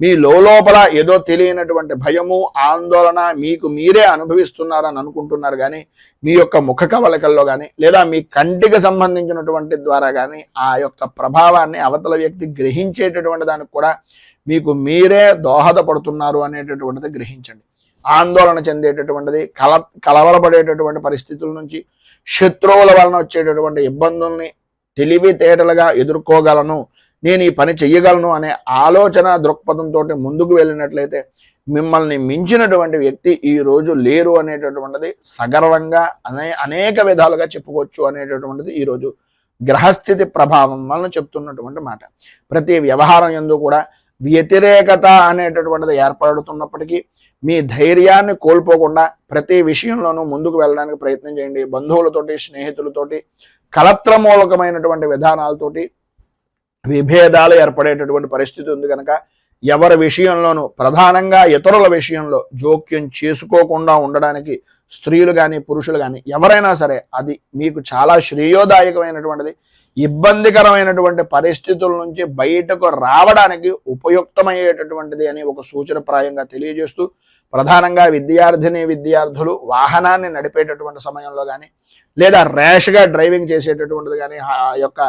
మీ లోపల ఏదో తెలియనటువంటి భయము, ఆందోళన మీకు మీరే అనుభవిస్తున్నారని అనుకుంటున్నారు కానీ మీ యొక్క ముఖ కవలికల్లో కానీ లేదా మీ కంటికి సంబంధించినటువంటి ద్వారా కానీ ఆ యొక్క ప్రభావాన్ని అవతల వ్యక్తి గ్రహించేటటువంటి దానికి కూడా మీకు మీరే దోహదపడుతున్నారు అనేటటువంటిది గ్రహించండి. ఆందోళన చెందేటటువంటిది, కలవరపడేటటువంటి పరిస్థితుల నుంచి, శత్రువుల వలన వచ్చేటటువంటి ఇబ్బందుల్ని తెలివితేటలుగా ఎదుర్కోగలను, నేను ఈ పని చెయ్యగలను అనే ఆలోచన దృక్పథంతో ముందుకు వెళ్ళినట్లయితే మిమ్మల్ని మించినటువంటి వ్యక్తి ఈరోజు లేరు అనేటటువంటిది సగర్వంగా అనేక విధాలుగా చెప్పుకోవచ్చు అనేటటువంటిది ఈరోజు గ్రహస్థితి ప్రభావం వలన చెప్తున్నటువంటి మాట. ప్రతి వ్యవహారం యందు కూడా వ్యతిరేకత అనేటటువంటిది ఏర్పడుతున్నప్పటికీ మీ ధైర్యాన్ని కోల్పోకుండా ప్రతి విషయంలోనూ ముందుకు వెళ్ళడానికి ప్రయత్నం చేయండి. బంధువులతోటి, స్నేహితులతోటి కలత్రమూలకమైనటువంటి విధానాలతోటి విభేదాలు ఏర్పడేటటువంటి పరిస్థితి ఉంది కనుక ఎవరి విషయంలోనూ ప్రధానంగా ఇతరుల విషయంలో జోక్యం చేసుకోకుండా ఉండడానికి స్త్రీలు కానీ పురుషులు కానీ ఎవరైనా సరే అది మీకు చాలా శ్రేయోదాయకమైనటువంటిది. ఇబ్బందికరమైనటువంటి పరిస్థితుల నుంచి బయటకు రావడానికి ఉపయుక్తమయ్యేటటువంటిది అని ఒక సూచనప్రాయంగా తెలియజేస్తూ, ప్రధానంగా విద్యార్థులు వాహనాన్ని నడిపేటటువంటి సమయంలో కానీ లేదా ర్యాష్గా డ్రైవింగ్ చేసేటటువంటిది కానీ ఆ యొక్క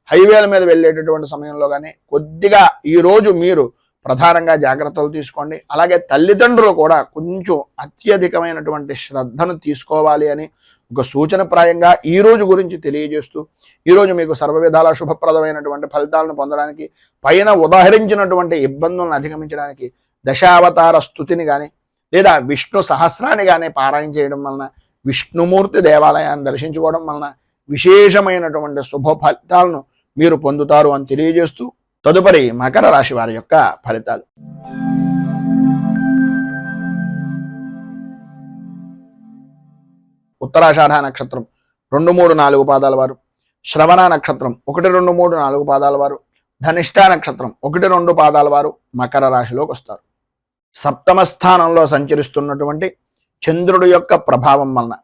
హైవేల మీద వెళ్ళేటటువంటి సమయంలో కానీ కొద్దిగా ఈరోజు మీరు ప్రధానంగా జాగ్రత్తలు తీసుకోండి. అలాగే తల్లిదండ్రులు కూడా కొంచెం అత్యధికమైనటువంటి శ్రద్ధను తీసుకోవాలి అని ఒక సూచనప్రాయంగా ఈరోజు గురించి తెలియజేస్తూ, ఈరోజు మీకు సర్వ విధాల శుభప్రదమైనటువంటి ఫలితాలను పొందడానికి, పైన ఉదాహరించినటువంటి ఇబ్బందులను అధిగమించడానికి దశావతార స్తుతిని కానీ లేదా విష్ణు సహస్రాన్ని కానీ పారాయణ చేయడం వలన, విష్ణుమూర్తి దేవాలయాన్ని దర్శించుకోవడం వలన విశేషమైనటువంటి శుభ ఫలితాలను మీరు పొందుతారు అని తెలియజేస్తూ, తదుపరి మకర రాశి వారి యొక్క ఫలితాలు. ఉత్తరాషాఢ నక్షత్రం 2, 3, 4 పాదాల వారు, శ్రవణ నక్షత్రం 1, 2, 3, 4 పాదాల వారు, ధనిష్ట నక్షత్రం 1, 2 పాదాల వారు మకర రాశిలోకి వస్తారు. సప్తమ స్థానంలో సంచరిస్తున్నటువంటి చంద్రుడి యొక్క ప్రభావం వలన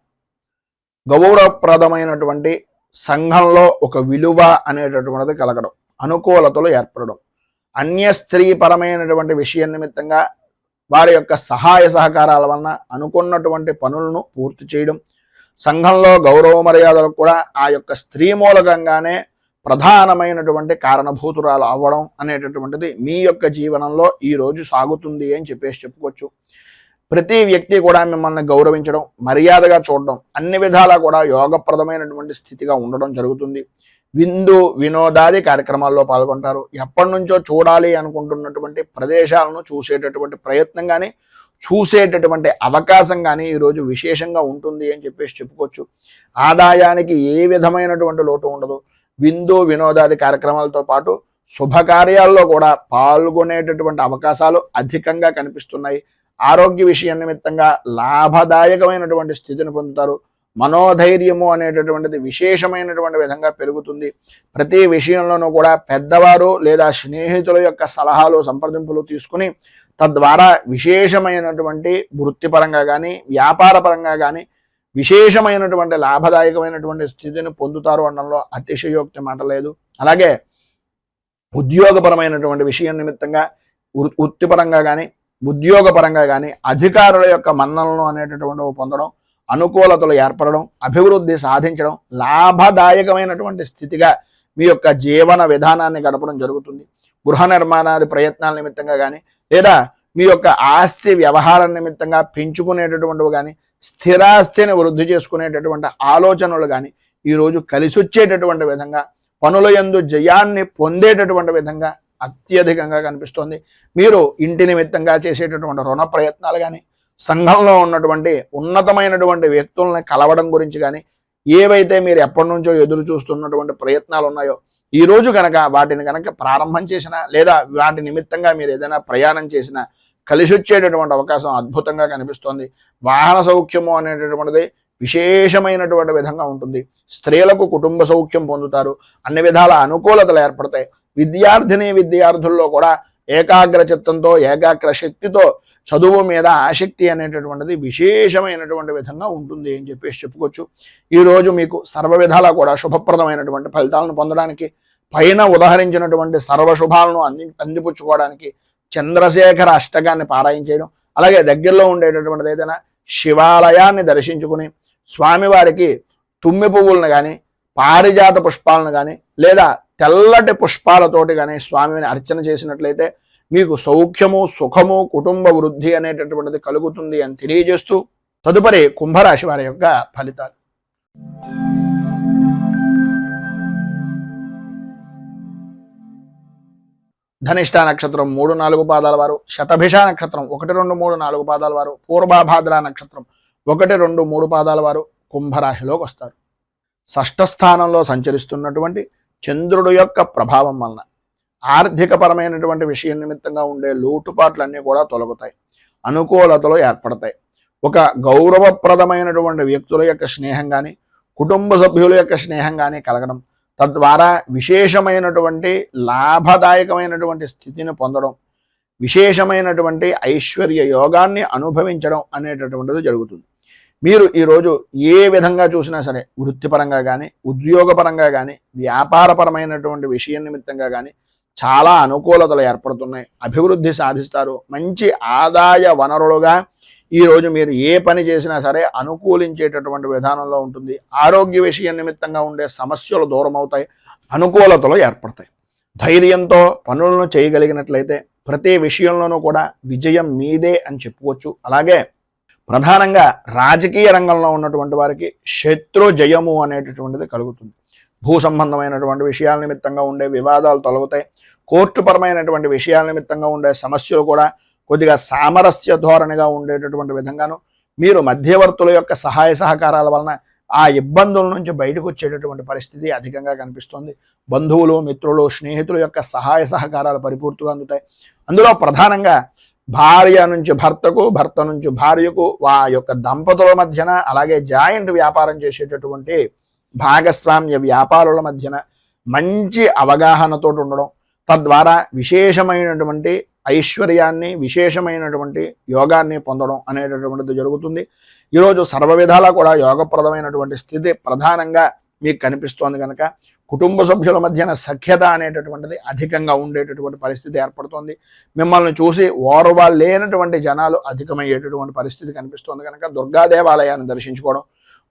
గౌరవప్రదమైనటువంటి సంఘంలో ఒక విలువ అనేటటువంటిది కలగడం, అనుకూలతలు ఏర్పడడం, అన్య స్త్రీ పరమైనటువంటి విషయం నిమిత్తంగా వారి యొక్క సహాయ సహకారాల వలన అనుకున్నటువంటి పనులను పూర్తి చేయడం, సంఘంలో గౌరవ మర్యాదలకు కూడా ఆ యొక్క స్త్రీ మూలకంగానే ప్రధానమైనటువంటి కారణభూతురాలు అవ్వడం అనేటటువంటిది మీ యొక్క జీవనంలో ఈరోజు సాగుతుంది అని చెప్పుకోవచ్చు. ప్రతి వ్యక్తి కూడా మిమ్మల్ని గౌరవించడం, మర్యాదగా చూడడం, అన్ని విధాలా కూడా యోగప్రదమైనటువంటి స్థితిగా ఉండడం జరుగుతుంది. విందు వినోదాది కార్యక్రమాల్లో పాల్గొంటారు. ఎప్పటి నుంచో చూడాలి అనుకుంటున్నటువంటి ప్రదేశాలను చూసేటటువంటి ప్రయత్నం కానీ, చూసేటటువంటి అవకాశం కానీ ఈరోజు విశేషంగా ఉంటుంది అని చెప్పుకోవచ్చు. ఆదాయానికి ఏ విధమైనటువంటి లోటు ఉండదు. విందు వినోదాది కార్యక్రమాలతో పాటు శుభకార్యాల్లో కూడా పాల్గొనేటటువంటి అవకాశాలు అధికంగా కనిపిస్తున్నాయి. ఆరోగ్య విషయం నిమిత్తంగా లాభదాయకమైనటువంటి స్థితిని పొందుతారు. మనోధైర్యము అనేటటువంటిది విశేషమైనటువంటి విధంగా పెరుగుతుంది. ప్రతి విషయంలోనూ కూడా పెద్దవారు లేదా స్నేహితుల యొక్క సలహాలు సంప్రదింపులు తీసుకుని తద్వారా విశేషమైనటువంటి వృత్తిపరంగా కానీ వ్యాపారపరంగా కానీ విశేషమైనటువంటి లాభదాయకమైనటువంటి స్థితిని పొందుతారు అనడంలో అతిశయోక్తి మాట లేదు. అలాగే ఉద్యోగపరమైనటువంటి విషయం నిమిత్తంగా వృత్తిపరంగా కానీ ఉద్యోగపరంగా కానీ అధికారుల యొక్క మన్ననలను అనేటటువంటివి పొందడం, అనుకూలతలు ఏర్పడడం, అభివృద్ధి సాధించడం, లాభదాయకమైనటువంటి స్థితిగా మీ యొక్క జీవన విధానాన్ని గడపడం జరుగుతుంది. గృహ నిర్మాణాది ప్రయత్నాల నిమిత్తంగా కానీ లేదా మీ యొక్క ఆస్తి వ్యవహారం నిమిత్తంగా పెంచుకునేటటువంటివి కానీ స్థిరాస్తిని వృద్ధి చేసుకునేటటువంటి ఆలోచనలు కానీ ఈరోజు కలిసి వచ్చేటటువంటి విధంగా పనుల యందు జయాన్ని పొందేటటువంటి విధంగా అత్యధికంగా కనిపిస్తోంది. మీరు ఇంటి నిమిత్తంగా చేసేటటువంటి రుణ ప్రయత్నాలు కానీ సంఘంలో ఉన్నటువంటి ఉన్నతమైనటువంటి వ్యక్తుల్ని కలవడం గురించి కానీ ఏవైతే మీరు ఎప్పటి నుంచో ఎదురు చూస్తున్నటువంటి ప్రయత్నాలు ఉన్నాయో ఈరోజు కనుక వాటిని కనుక ప్రారంభం చేసినా లేదా వాటి నిమిత్తంగా మీరు ఏదైనా ప్రయాణం చేసినా కలిసి వచ్చేటటువంటి అవకాశం అద్భుతంగా కనిపిస్తోంది. వాహన సౌఖ్యము అనేటటువంటిది విశేషమైనటువంటి విధంగా ఉంటుంది. స్త్రీలకు కుటుంబ సౌఖ్యం పొందుతారు. అన్ని విధాల అనుకూలతలు ఏర్పడతాయి. విద్యార్థుల్లో కూడా ఏకాగ్ర చిత్తంతో ఏకాగ్ర శక్తితో చదువు మీద ఆసక్తి అనేటటువంటిది విశేషమైనటువంటి విధంగా ఉంటుంది అని చెప్పుకోవచ్చు. ఈరోజు మీకు సర్వ విధాలా కూడా శుభప్రదమైనటువంటి ఫలితాలను పొందడానికి పైన ఉదహరించినటువంటి సర్వశుభాలను అందిపుచ్చుకోవడానికి చంద్రశేఖర అష్టకాన్ని పారాయణ చేయడం, అలాగే దగ్గరలో ఉండేటటువంటిది ఏదైనా శివాలయాన్ని దర్శించుకుని స్వామివారికి తుమ్మి పువ్వులను కానీ పారిజాత పుష్పాలను కానీ లేదా తెల్లటి పుష్పాలతోటి కానీ స్వామిని అర్చన చేసినట్లయితే మీకు సౌఖ్యము సుఖము కుటుంబ వృద్ధి అనేటటువంటిది కలుగుతుంది అని తెలియజేస్తూ తదుపరి కుంభరాశి వారి యొక్క ఫలితాలు. ధనిష్ట నక్షత్రం 3-4 పాదాల వారు, శతభిష నక్షత్రం 1-2-3-4 పాదాల వారు, పూర్వభాద్ర నక్షత్రం 1-2-3 పాదాల వారు కుంభరాశిలోకి వస్తారు. షష్ఠ స్థానంలో సంచరిస్తున్నటువంటి చంద్రుడు యొక్క ప్రభావం వలన ఆర్థికపరమైనటువంటి విషయం నిమిత్తంగా ఉండే లోటుపాట్లన్నీ కూడా తొలగుతాయి. అనుకూలతలు ఏర్పడతాయి. ఒక గౌరవప్రదమైనటువంటి వ్యక్తుల యొక్క స్నేహం కానీ కుటుంబ సభ్యుల యొక్క స్నేహం కానీ కలగడం, తద్వారా విశేషమైనటువంటి లాభదాయకమైనటువంటి స్థితిని పొందడం, విశేషమైనటువంటి ఐశ్వర్య యోగాన్ని అనుభవించడం అనేటటువంటిది జరుగుతుంది. మీరు ఈరోజు ఏ విధంగా చూసినా సరే వృత్తిపరంగా కానీ ఉద్యోగపరంగా కానీ వ్యాపారపరమైనటువంటి విషయం నిమిత్తంగా కానీ చాలా అనుకూలతలు ఏర్పడుతున్నాయి. అభివృద్ధి సాధిస్తారు. మంచి ఆదాయ వనరులుగా ఈరోజు మీరు ఏ పని చేసినా సరే అనుకూలించేటటువంటి విధానంలో ఉంటుంది. ఆరోగ్య విషయం నిమిత్తంగా ఉండే సమస్యలు దూరం అవుతాయి. అనుకూలతలు ఏర్పడతాయి. ధైర్యంతో పనులను చేయగలిగినట్లయితే ప్రతి విషయంలోనూ కూడా విజయం మీదే అని చెప్పుకోవచ్చు. అలాగే ప్రధానంగా రాజకీయ రంగంలో ఉన్నటువంటి వారికి శత్రు జయము అనేటటువంటిది కలుగుతుంది. భూ సంబంధమైనటువంటి విషయాల నిమిత్తంగా ఉండే వివాదాలు తొలగుతాయి. కోర్టుపరమైనటువంటి విషయాల నిమిత్తంగా ఉండే సమస్యలు కూడా కొద్దిగా సామరస్య ధోరణిగా ఉండేటటువంటి విధంగాను మీరు మధ్యవర్తుల యొక్క సహాయ సహకారాల వలన ఆ ఇబ్బందుల నుంచి బయటకు వచ్చేటటువంటి పరిస్థితి అధికంగా కనిపిస్తుంది. బంధువులు మిత్రులు స్నేహితుల యొక్క సహాయ సహకారాలు పరిపూర్తిగా అందుతాయి. అందులో ప్రధానంగా భార్య నుంచి భర్తకు భర్త నుంచి భార్యకు ఆ యొక్క దంపతుల మధ్యన అలాగే జాయింట్ వ్యాపారం చేసేటటువంటి భాగస్వామ్య వ్యాపారుల మధ్యన మంచి అవగాహనతో ఉండడం, తద్వారా విశేషమైనటువంటి ఐశ్వర్యాన్ని విశేషమైనటువంటి యోగాన్ని పొందడం అనేటటువంటిది జరుగుతుంది. ఈరోజు సర్వ విధాలా కూడా యోగప్రదమైనటువంటి స్థితి ప్రధానంగా మీకు కనిపిస్తోంది కనుక కుటుంబ సభ్యుల మధ్యన సఖ్యత అనేటటువంటిది అధికంగా ఉండేటటువంటి పరిస్థితి ఏర్పడుతోంది. మిమ్మల్ని చూసి ఓర్వలేనటువంటి జనాలు అధికమయ్యేటటువంటి పరిస్థితి కనిపిస్తోంది కనుక దుర్గా దేవాలయాన్ని దర్శించుకోవడం,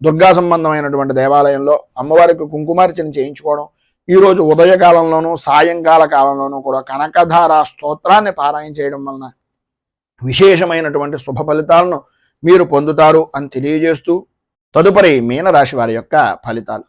దుర్గా సంబంధమైనటువంటి దేవాలయంలో అమ్మవారికి కుంకుమార్చన చేయించుకోవడం, ఈరోజు ఉదయకాలంలోనూ సాయంకాల కాలంలోనూ కూడా కనకధార స్తోత్రాన్ని పారాయణ చేయడం వలన విశేషమైనటువంటి శుభ ఫలితాలను మీరు పొందుతారు అని తెలియజేస్తూ తదుపరి మీనరాశి వారి యొక్క ఫలితాలు.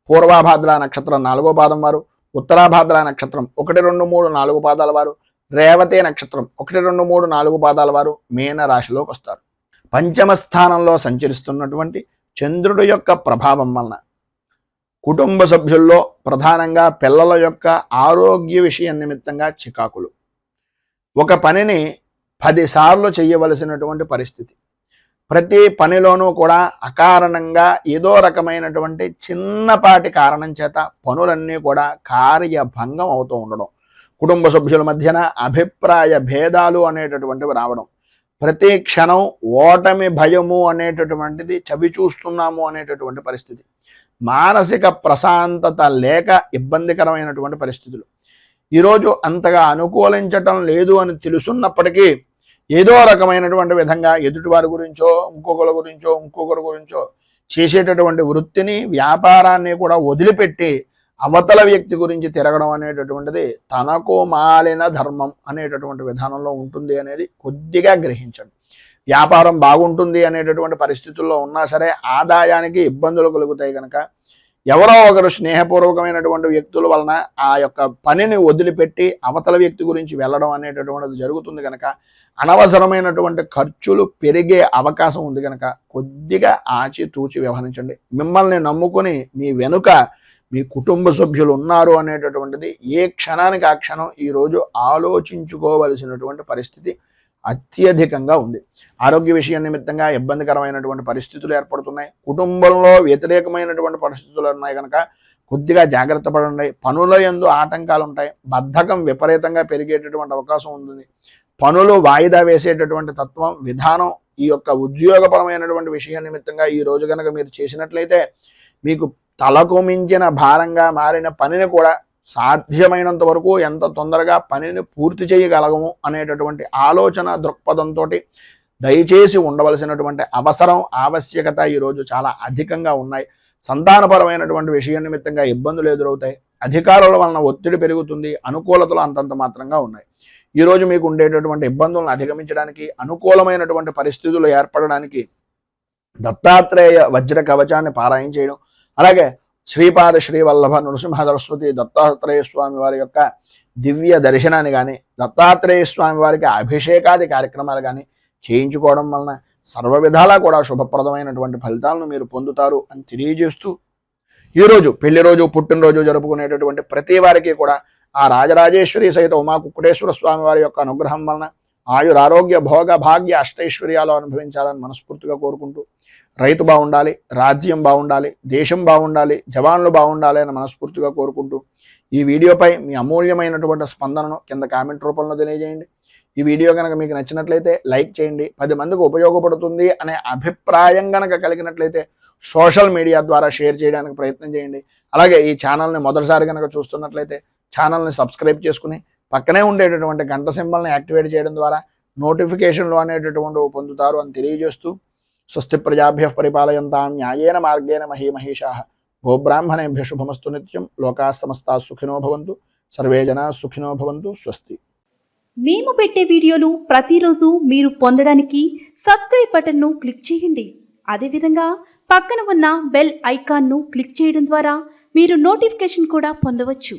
పూర్వాభాద్ర నక్షత్రం 4వ పాదం వారు, ఉత్తరాభాద్ర నక్షత్రం 1, 2, 3, 4 పాదాల వారు, రేవతే నక్షత్రం 1, 2, 3, 4 పాదాల వారు మీనరాశిలోకి వస్తారు. పంచమ స్థానంలో సంచరిస్తున్నటువంటి చంద్రుడి యొక్క ప్రభావం వలన కుటుంబ సభ్యుల్లో ప్రధానంగా పిల్లల యొక్క ఆరోగ్య విషయం నిమిత్తంగా చికాకులు, ఒక పనిని 10 సార్లు చేయవలసినటువంటి పరిస్థితి, ప్రతి పనిలోనూ కూడా అకారణంగా ఏదో రకమైనటువంటి చిన్నపాటి కారణం చేత పనులన్నీ కూడా కార్యభంగం అవుతూ ఉండడం, కుటుంబ సభ్యుల మధ్యన అభిప్రాయ భేదాలు అనేటటువంటివి రావడం, ప్రతి క్షణం ఓటమి భయము అనేటటువంటిది చవి చూస్తున్నాము అనేటటువంటి పరిస్థితి, మానసిక ప్రశాంతత లేక ఇబ్బందికరమైనటువంటి పరిస్థితులు, ఈరోజు అంతగా అనుకూలించటం లేదు అని తెలుసున్నప్పటికీ ఏదో రకమైనటువంటి విధంగా ఎదుటివారి గురించో ఇంకొకరి గురించో చేసేటటువంటి వృత్తిని వ్యాపారాన్ని కూడా వదిలిపెట్టి అవతల వ్యక్తి గురించి తిరగడం అనేటటువంటిది తనకు మాలిన ధర్మం అనేటటువంటి విధానంలో ఉంటుంది అనేది కొద్దిగా గ్రహించండి. వ్యాపారం బాగుంటుంది అనేటటువంటి పరిస్థితుల్లో ఉన్నా సరే ఆదాయానికి ఇబ్బందులు కలుగుతాయి కనుక ఎవరో ఒకరు స్నేహపూర్వకమైనటువంటి వ్యక్తుల వలన ఆ యొక్క పనిని వదిలిపెట్టి అవతల వ్యక్తి గురించి వెళ్ళడం అనేటటువంటిది జరుగుతుంది కనుక అనవసరమైనటువంటి ఖర్చులు పెరిగే అవకాశం ఉంది కనుక కొద్దిగా ఆచితూచి వ్యవహరించండి. మిమ్మల్ని నమ్ముకుని మీ వెనుక మీ కుటుంబ సభ్యులు ఉన్నారు అనేటటువంటిది ఏ క్షణానికి ఆ క్షణం ఈరోజు ఆలోచించుకోవలసినటువంటి పరిస్థితి అత్యధికంగా ఉంది. ఆరోగ్య విషయం నిమిత్తంగా ఇబ్బందికరమైనటువంటి పరిస్థితులు ఏర్పడుతున్నాయి. కుటుంబంలో వ్యతిరేకమైనటువంటి పరిస్థితులు ఉన్నాయి కనుక కొద్దిగా జాగ్రత్త పడండి. పనుల యందు ఆటంకాలు ఉంటాయి. బద్ధకం విపరీతంగా పెరిగేటటువంటి అవకాశం ఉంటుంది. పనులు వాయిదా వేసేటటువంటి తత్వం విధానం ఈ యొక్క ఉద్యోగపరమైనటువంటి విషయం నిమిత్తంగా ఈ రోజు కనుక మీరు చేసినట్లయితే మీకు తలకు మించిన భారంగా మారిన పనిని కూడా సాధ్యమైనంత వరకు ఎంత తొందరగా పనిని పూర్తి చేయగలగము అనేటటువంటి ఆలోచన దృక్పథంతో దయచేసి ఉండవలసినటువంటి అవసరం ఆవశ్యకత ఈరోజు చాలా అధికంగా ఉన్నాయి. సంతానపరమైనటువంటి విషయం నిమిత్తంగా ఇబ్బందులు ఎదురవుతాయి. అధికారుల వలన ఒత్తిడి పెరుగుతుంది. అనుకూలతలు అంతంత మాత్రంగా ఉన్నాయి. ఈరోజు మీకు ఉండేటటువంటి ఇబ్బందులను అధిగమించడానికి అనుకూలమైనటువంటి పరిస్థితులు ఏర్పడడానికి దత్తాత్రేయ వజ్ర కవచాన్ని పారాయణ చేయడం, అలాగే శ్రీపాద శ్రీవల్లభ నృసింహ సరస్వతి దత్తాత్రేయ స్వామి వారి యొక్క దివ్య దర్శనాన్ని కానీ దత్తాత్రేయ స్వామి వారికి అభిషేకాది కార్యక్రమాలు కానీ చేయించుకోవడం వలన సర్వ విధాలా కూడా శుభప్రదమైనటువంటి ఫలితాలను మీరు పొందుతారు అని తెలియజేస్తూ ఈరోజు పెళ్లి రోజు పుట్టినరోజు జరుపుకునేటటువంటి ప్రతి వారికి కూడా ఆ రాజరాజేశ్వరి సహిత ఉమా కుక్కుటేశ్వర స్వామి వారి యొక్క అనుగ్రహం వలన ఆయురారోగ్య భోగ భాగ్య అష్టైశ్వర్యాలు అనుభవించాలని మనస్ఫూర్తిగా కోరుకుంటూ రైతు బాగుండాలి, రాజ్యం బాగుండాలి, దేశం బాగుండాలి, జవాన్లు బాగుండాలి అని మనస్ఫూర్తిగా కోరుకుంటూ ఈ వీడియోపై మీ అమూల్యమైనటువంటి స్పందనను కింద కామెంట్ రూపంలో తెలియజేయండి. ఈ వీడియో కనుక మీకు నచ్చినట్లయితే లైక్ చేయండి. 10 మందికి ఉపయోగపడుతుంది అనే అభిప్రాయం కనుక కలిగినట్లయితే సోషల్ మీడియా ద్వారా షేర్ చేయడానికి ప్రయత్నం చేయండి. అలాగే ఈ ఛానల్ని మొదటిసారి కనుక చూస్తున్నట్లయితే ఛానల్ని సబ్స్క్రైబ్ చేసుకుని పక్కనే ఉండేటటువంటి గంట సింబల్ని యాక్టివేట్ చేయడం ద్వారా నోటిఫికేషన్లు అనేటటువంటివి పొందుతారు అని తెలియజేస్తూ స్వస్తి ప్రజాభ్యః పరిపాలయంతాం న్యాయేన మార్గేణ మహీమహీషాః గోబ్రాహ్మణేభ్యః శుభమస్తు నిత్యం. లోకాః సమస్తాః సుఖినో భవంతు. సర్వే జనాః సుఖినో భవంతు. స్వస్తి. మేము పెట్టే వీడియోలు ప్రతిరోజు మీరు పొందడానికి సబ్స్క్రైబ్ బటన్ను క్లిక్ చేయండి. అదేవిధంగా పక్కన ఉన్న బెల్ ఐకాన్ను క్లిక్ చేయడం ద్వారా మీరు నోటిఫికేషన్ కూడా పొందవచ్చు.